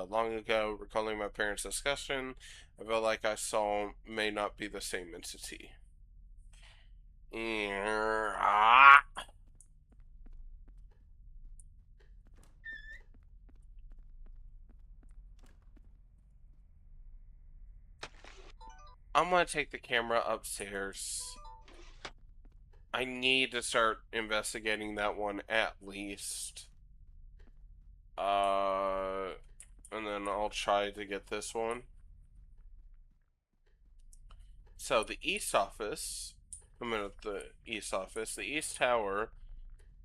long ago. Recalling my parents' discussion, I feel like I saw may not be the same entity. I'm gonna take the camera upstairs. I need to start investigating that one at least. And then I'll try to get this one. So the East office, I'm at the East office. The East Tower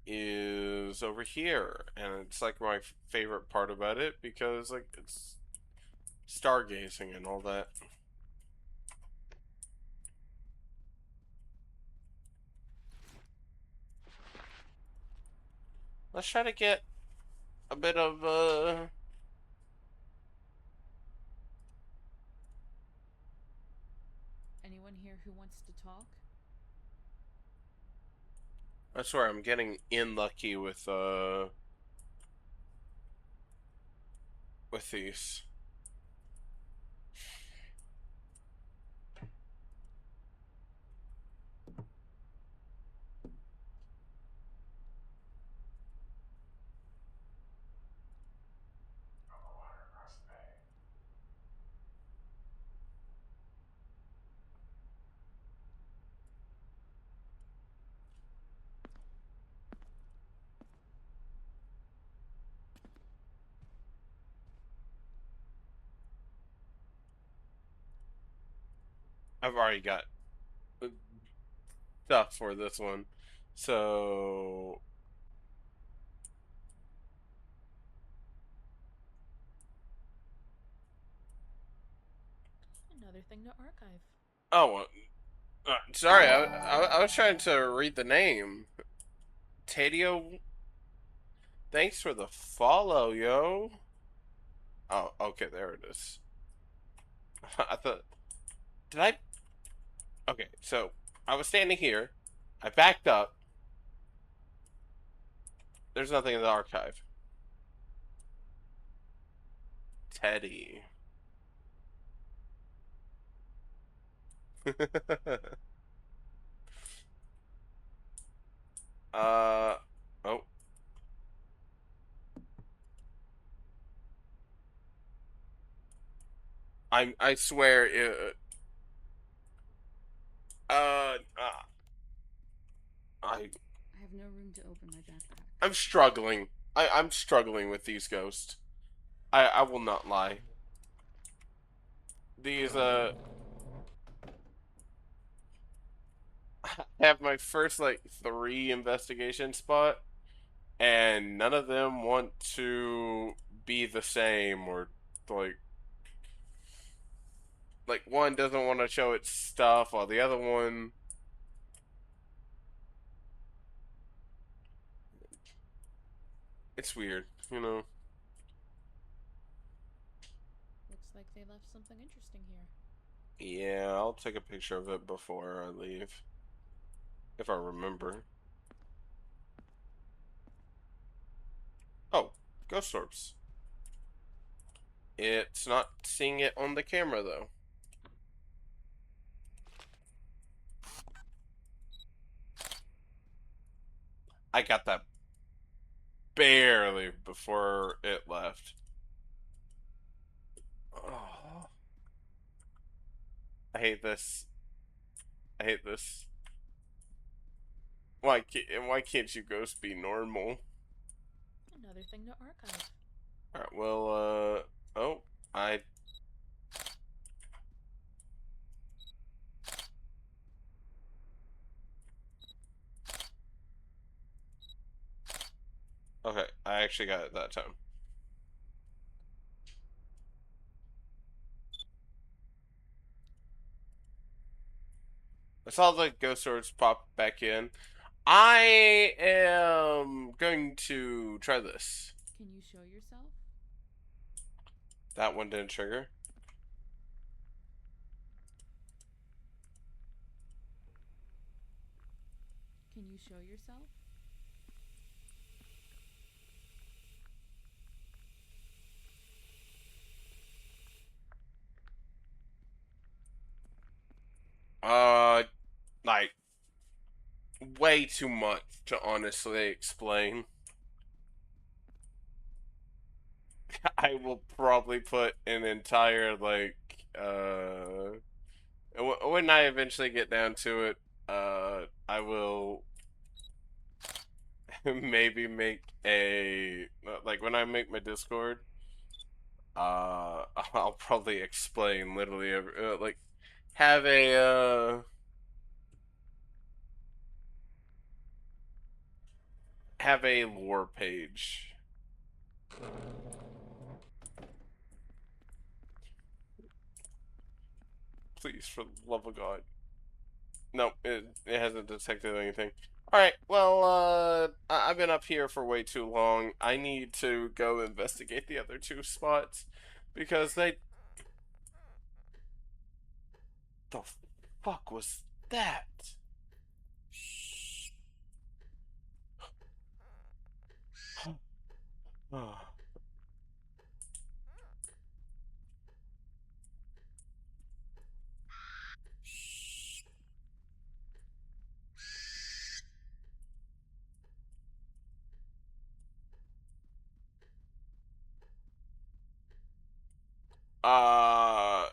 is over here, and it's like my favorite part about it because like it's stargazing and all that. Let's try to get a bit of Anyone here who wants to talk? I swear I'm getting unlucky with these. On the water across the bay. I've already got stuff for this one, so Another thing to archive. oh. Sorry, I was trying to read the name. Tadio, thanks for the follow, yo. Oh, okay, there it is. I thought, did I? Okay, so I was standing here. I backed up. There's nothing in the archive. Teddy. Oh. I swear uh, uh I I have no room to open my backpack. I'm struggling. I'm struggling with these ghosts. I will not lie. These have my first like 3 investigation spot, and none of them want to be the same, or like one doesn't want to show its stuff while the other one, it's weird, you know. Looks like they left something interesting here. Yeah, I'll take a picture of it before I leave, if I remember. Oh, ghost orbs. It's not seeing it on the camera though. I got that barely before it left. Oh, I hate this. I hate this. Why can't you ghosts be normal? Another thing to archive. Alright, well, oh, I... Okay, I actually got it that time. I saw the ghost swords pop back in. I am going to try this. Can you show yourself? That one didn't trigger. Can you show yourself? Like, way too much to honestly explain. I will probably put an entire, like, when I eventually get down to it, I will maybe make a, like, when I make my Discord, I'll probably explain literally every, like, have a lore page. Please, for the love of God. No, it hasn't detected anything. Alright, well, I've been up here for way too long. I need to go investigate the other two spots, because they... The fuck was that? Uh,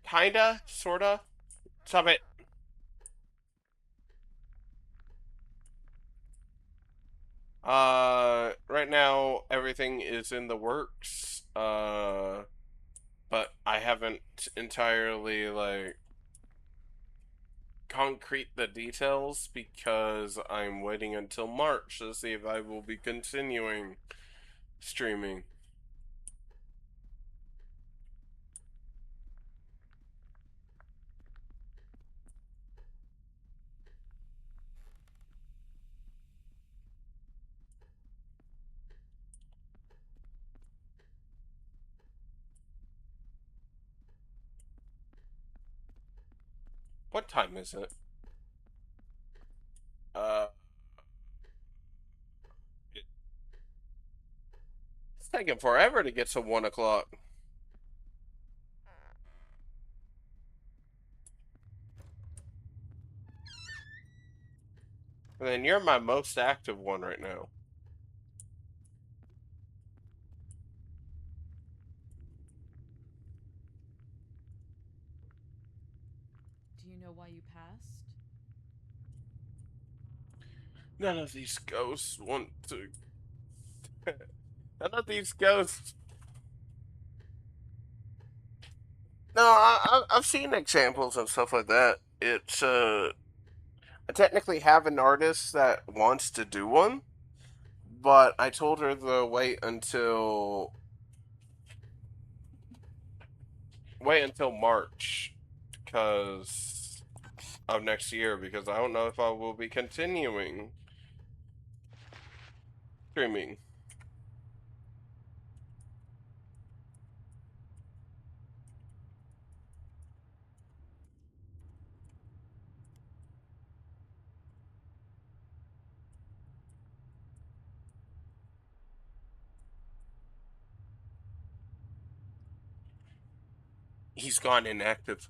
kinda, sorta. Stop it. Right now everything is in the works. But I haven't entirely, like, concrete the details because I'm waiting until March to see if I will be continuing streaming. What time is it? Uh, it's taking forever to get to 1 o'clock. And then you're my most active one right now. Do you know why you passed? None of these ghosts want to. None of these ghosts. No, I've seen examples and stuff like that. It's I technically have an artist that wants to do one, but I told her to wait until March because of next year, because I don't know if I will be continuing streaming. He's gone inactive.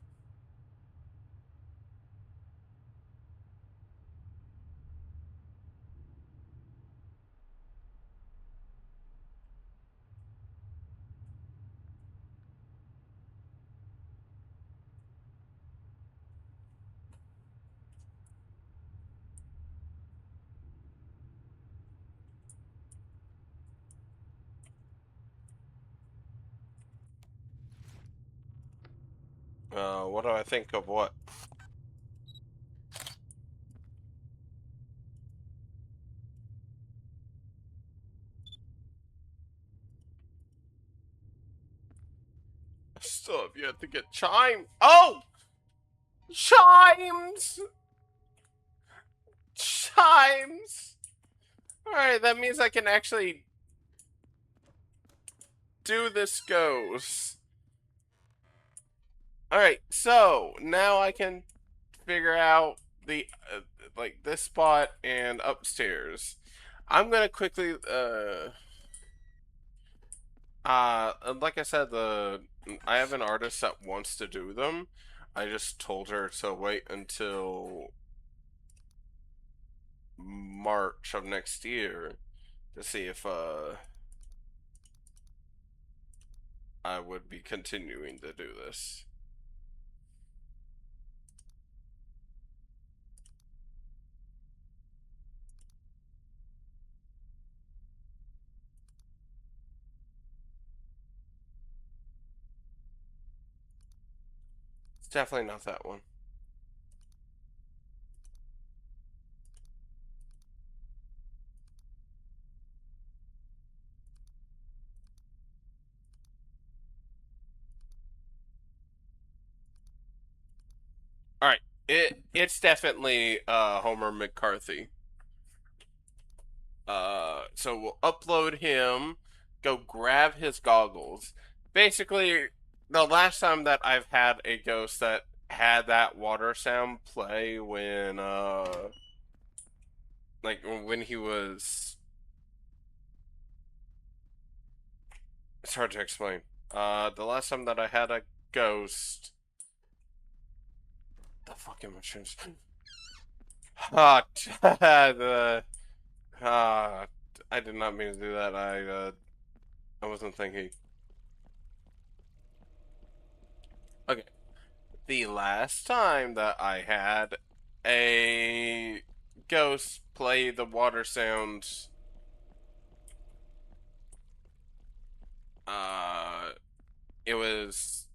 What do I think of what? I still have yet to get chime. Oh! Chimes! Chimes! Alright, that means I can actually do this ghost. Alright, so now I can figure out the like this spot and upstairs. I'm gonna quickly like I said, I have an artist that wants to do them. I just told her to wait until March of next year to see if I would be continuing to do this. It's definitely not that one. All right, it's definitely Homer McCarthy. So we'll upload him, go grab his goggles. Basically, the last time that I've had a ghost that had that water sound play when like when he was, it's hard to explain. The last time that I had a ghost, the fucking mushrooms. Ah, the I did not mean to do that. I wasn't thinking. Okay. The last time that I had a ghost play the water sounds, uh, it was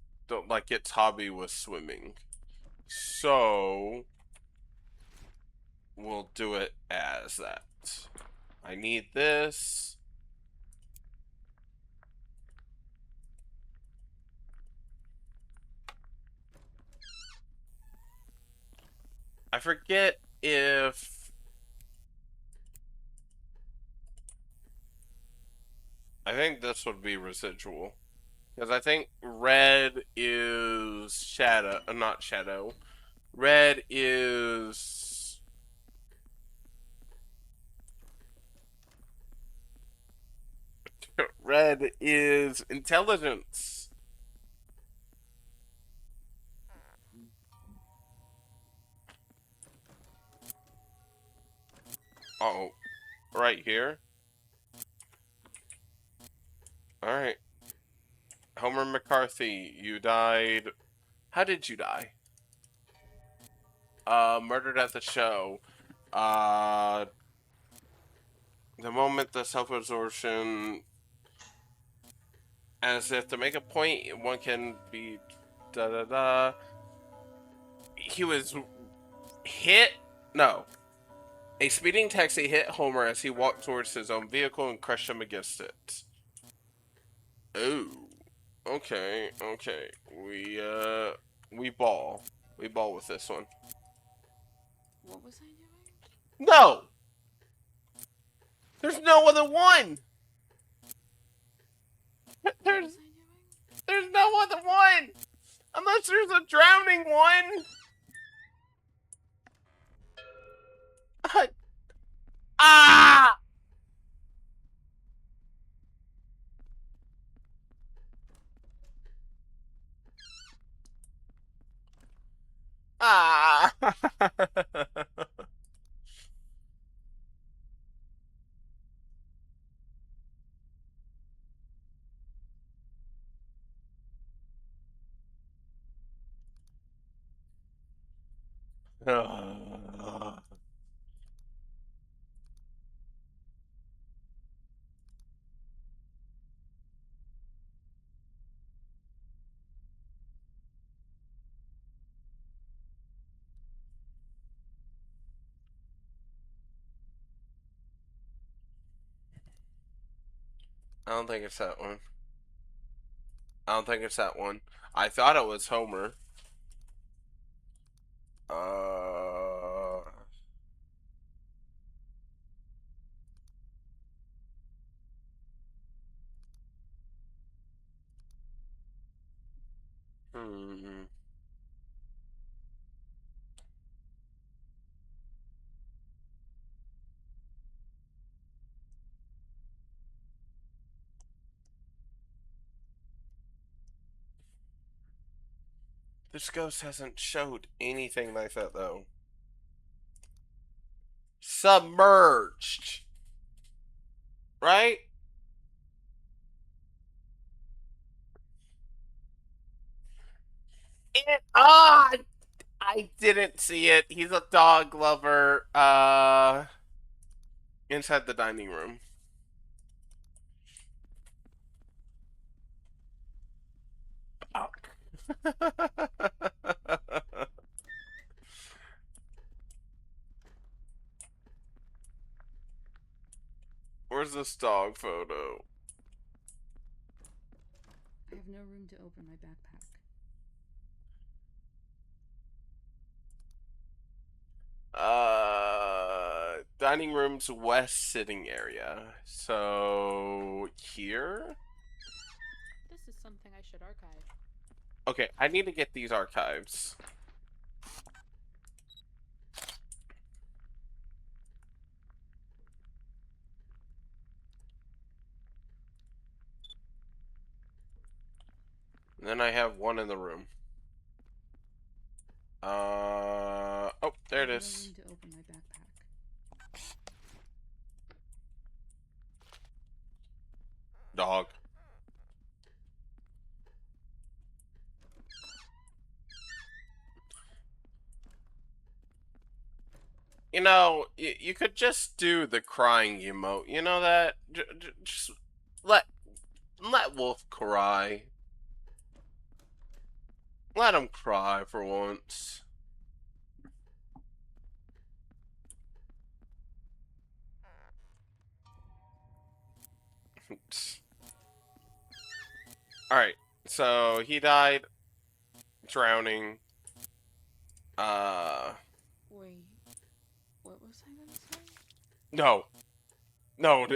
like its hobby was swimming. So we'll do it as that. I need this. I forget if I think this would be residual. Because I think red is shadow, not shadow. Red is red is intelligence. Oh, right here. All right, Homer McCarthy, you died. How did you die? Murdered at the show. Uh, the moment the self-absorption, as if to make a point, one can be da da da. He was hit No. A speeding taxi hit Homer as he walked towards his own vehicle and crushed him against it. Ooh. Okay, okay. We ball. We ball with this one. What was I doing? No! There's no other one! What There's was I doing? there's no other one! Unless there's a drowning one! Ah! Ah! I don't think it's that one. I don't think it's that one. I thought it was Homer. Uh. Hmm. This ghost hasn't showed anything like that though. Submerged. Right? I didn't see it. He's a dog lover. Inside the dining room. Oh. Where's this dog photo? I have no room to open my backpack. Dining room's west sitting area. So here? This is something I should archive. Okay, I need to get these archives. And then I have one in the room. Oh, there it I have is. no room to open my backpack. Dog. You know, you could just do the crying emote. You know that? Just let Wolf cry. Let him cry for once. Alright, so he died drowning. Wait, what was I gonna say? No. No.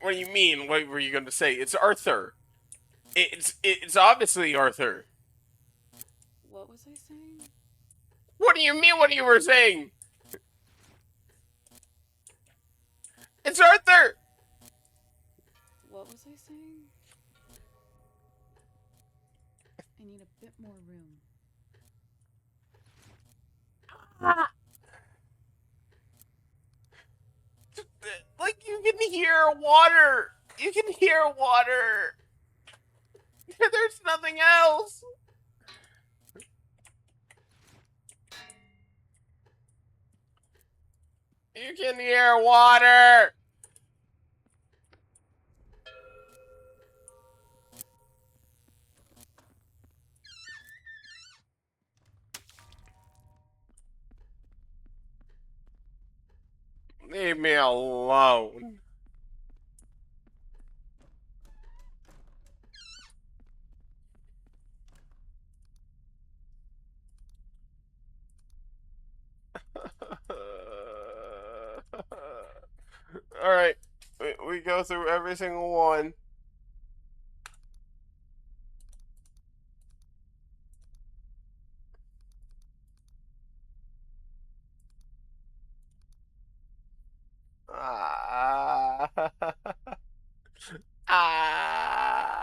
What do you mean? What were you going to say? It's Arthur. It's obviously Arthur. What was I saying? What do you mean what you were saying? It's Arthur! What was I saying? I need a bit more room. Like, you can hear water. You can hear water. There's nothing else. You can hear water. Leave me alone. Alright. We go through every single one. Ah. Ah.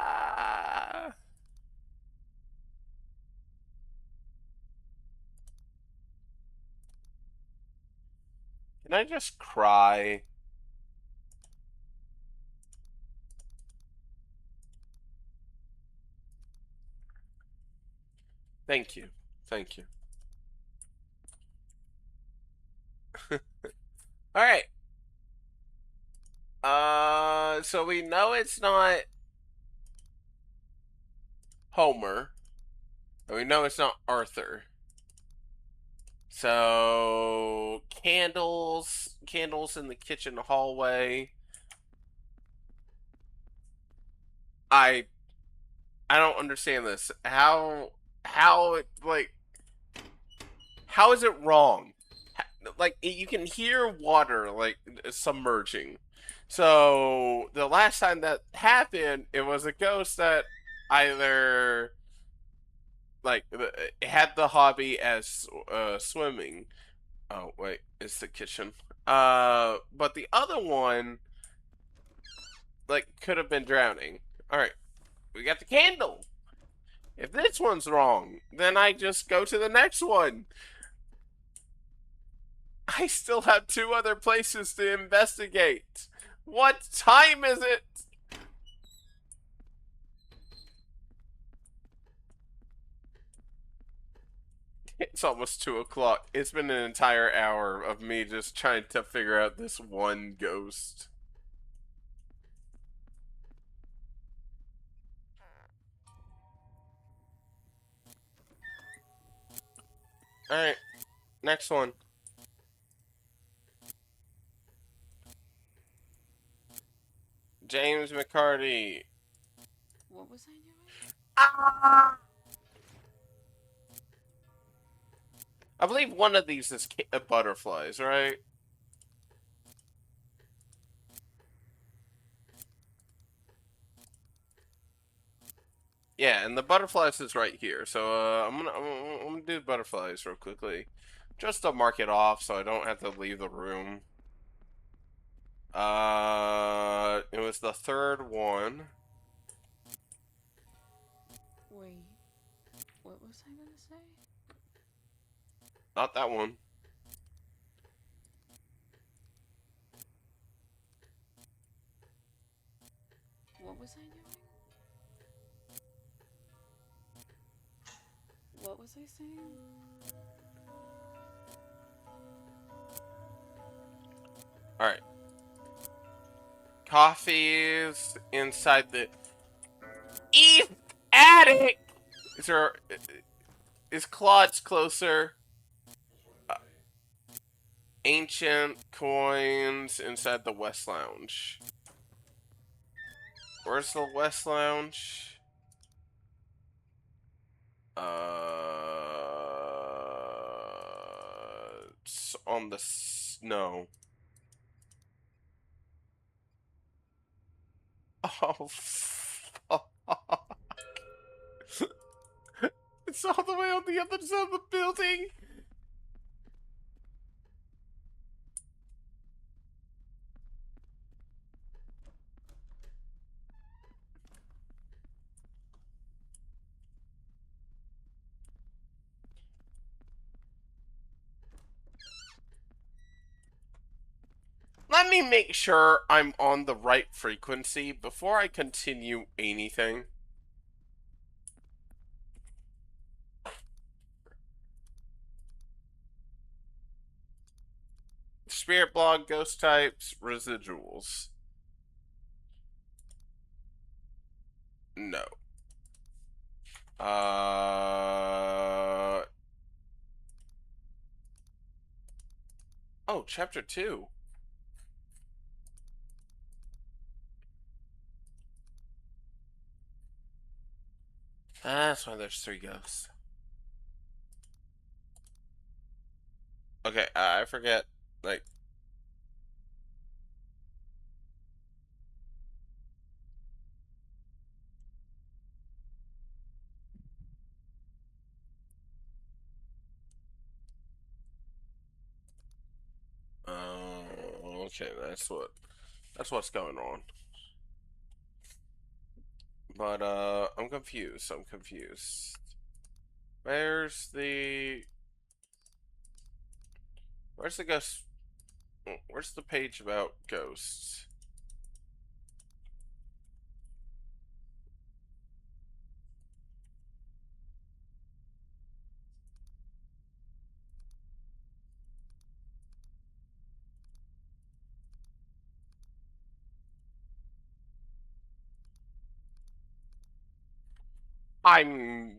Can I just cry? Thank you. Thank you. Alright. So we know it's not Homer. And we know it's not Arthur. So candles in the kitchen hallway. I don't understand this. How like how is it wrong? Like you can hear water like submerging. So the last time that happened, it was a ghost that either like had the hobby as swimming. Oh wait, it's the kitchen. But the other one like could have been drowning. All right, we got the candle. If this one's wrong, then I just go to the next one. I still have two other places to investigate. What time is it? It's almost 2 o'clock. It's been an entire hour of me just trying to figure out this one ghost. Alright, next one. James McCarty. What was I doing? Ah! I believe one of these is butterflies, right? Yeah, and the butterflies is right here. So I'm gonna do the butterflies real quickly, just to mark it off, so I don't have to leave the room. It was the third one. Wait, what was I gonna say? Not that one. What was I doing? What was I saying? All right. Coffee's inside the East attic. Is there? Is Claude's closer? Ancient coins inside the West Lounge. Where's the West Lounge? It's on the snow. Oh, fuck. It's all the way on the other side of the building. Let me make sure I'm on the right frequency before I continue anything. Spirit blog, ghost types, residuals. No. Oh, chapter 2. That's why there's 3 ghosts. Okay, I forget, like... Okay, that's what's going on. But, I'm confused, I'm confused. Where's the ghost? Where's the page about ghosts? I'm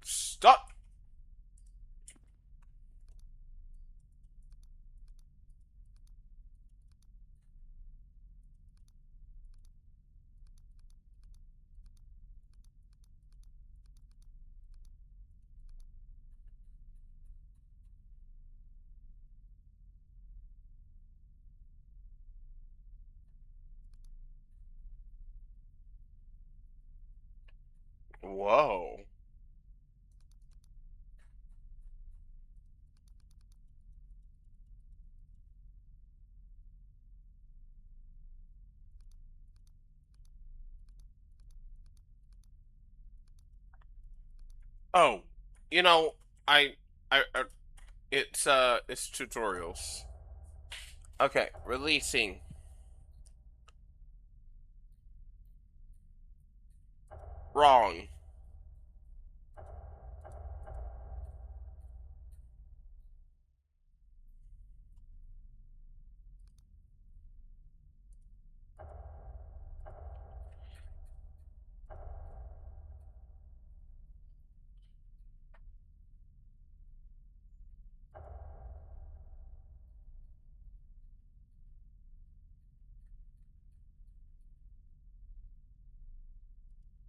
stuck. Whoa. Oh, you know, I it's tutorials. Okay, releasing. Wrong.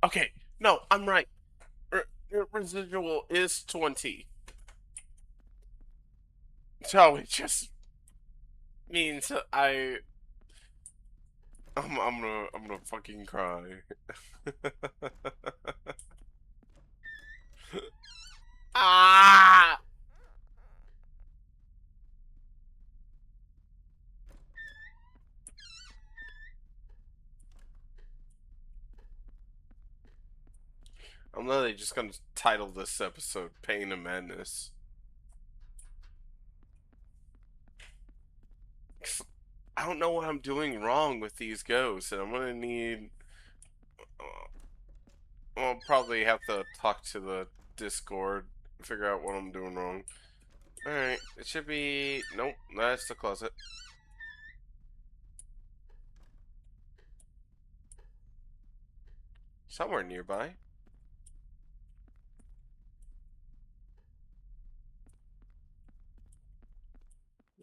Okay, no, I'm right. Residual is 20. So it just means I'm gonna fucking cry. Ah! I'm literally just gonna title this episode Pain and Madness. I don't know what I'm doing wrong with these ghosts, and I'm gonna need. I'll probably have to talk to the Discord, figure out what I'm doing wrong. Alright, it should be. Nope, that's the closet. Somewhere nearby.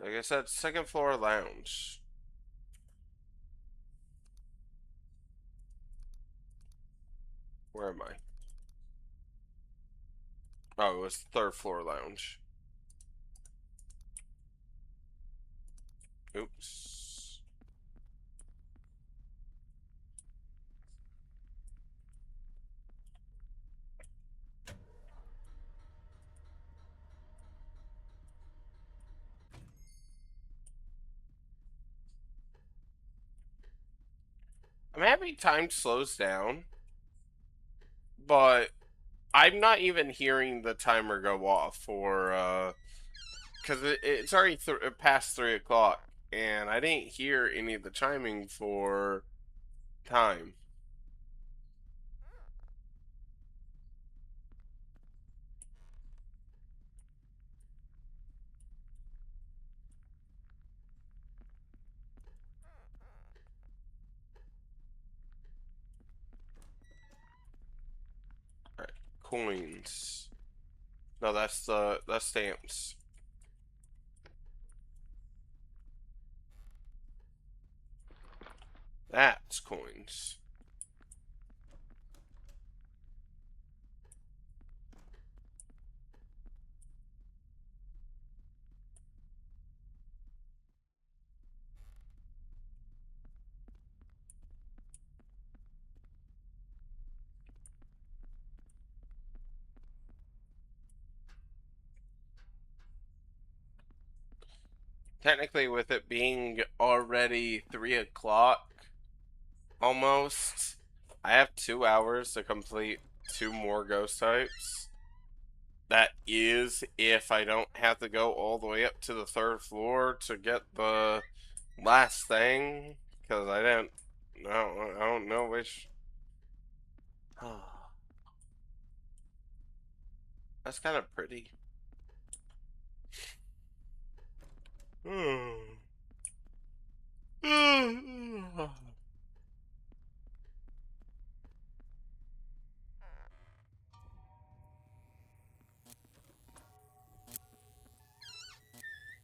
Like I said, second floor lounge. Where am I? Oh, it was third floor lounge. Oops. I'm happy time slows down, but I'm not even hearing the timer go off for, because it's already past 3 o'clock, and I didn't hear any of the chiming for time. Alright, coins. No, that's stamps. That's coins. technically, with it being already 3 o'clock, almost, I have 2 hours to complete 2 more ghost types. That is if I don't have to go all the way up to the 3rd floor to get the last thing, because I don't know which. That's kind of pretty.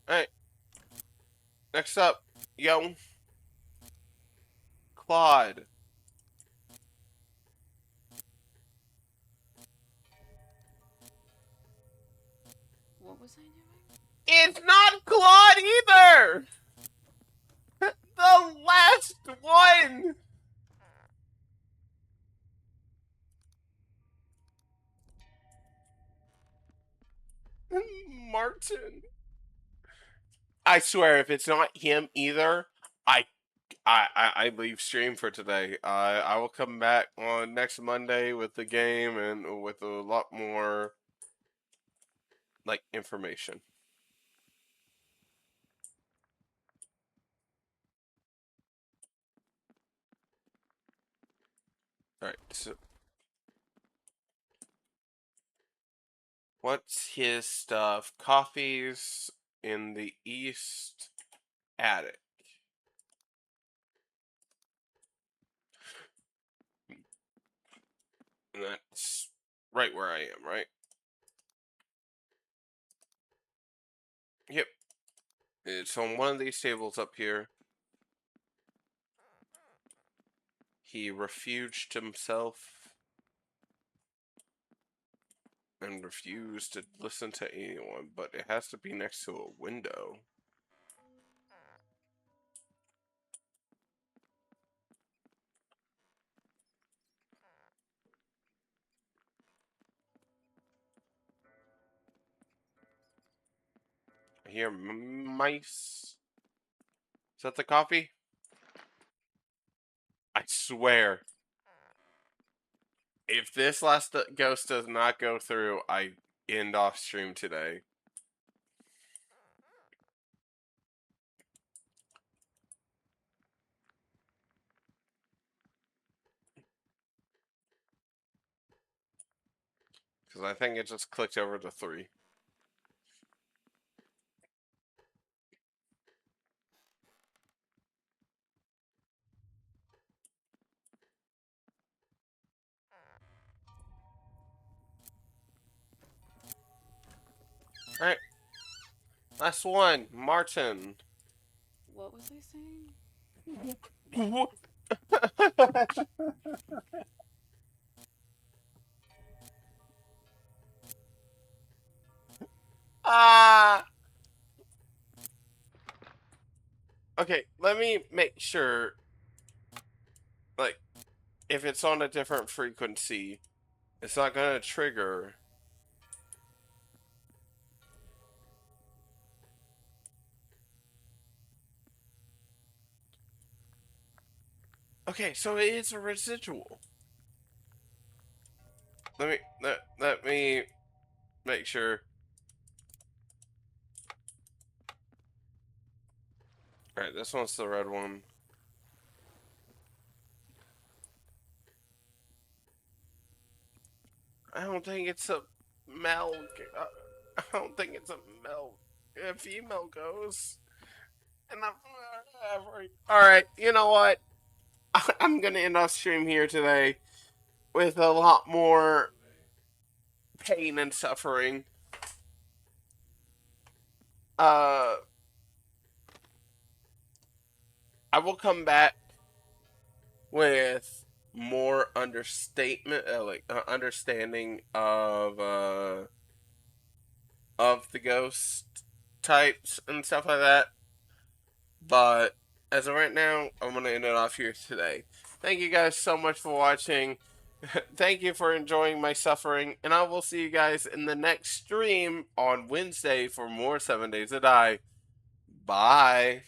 Alright, next up, yo, Claude. What was I doing? It's not Claude either! The last one! Martin. I swear, if it's not him either, I I leave stream for today. I will come back on next Monday with the game and with a lot more like information. All right. So what's his stuff? Coffees in the east attic. And that's right where I am, right? Yep. It's on one of these tables up here. He refuged himself and refused to listen to anyone, but it has to be next to a window. I hear mice. Is that the coffee? I swear. If this last ghost does not go through, I end off stream today. Because I think it just clicked over to 3. Alright. Last one. Martin. What was I saying? Ah! Okay, let me make sure. Like, if it's on a different frequency, it's not gonna trigger. Okay, so it is a residual. Let me make sure. Alright, this one's the red one. I don't think it's a male. I don't think it's a male. A female ghost. And I'm. Alright, you know what? I'm gonna end off stream here today with a lot more pain and suffering. I will come back with more understanding of the ghost types and stuff like that. But as of right now, I'm gonna end it off here today. Thank you guys so much for watching. Thank you for enjoying my suffering, and I will see you guys in the next stream on Wednesday for more 7 Days to Die. Bye.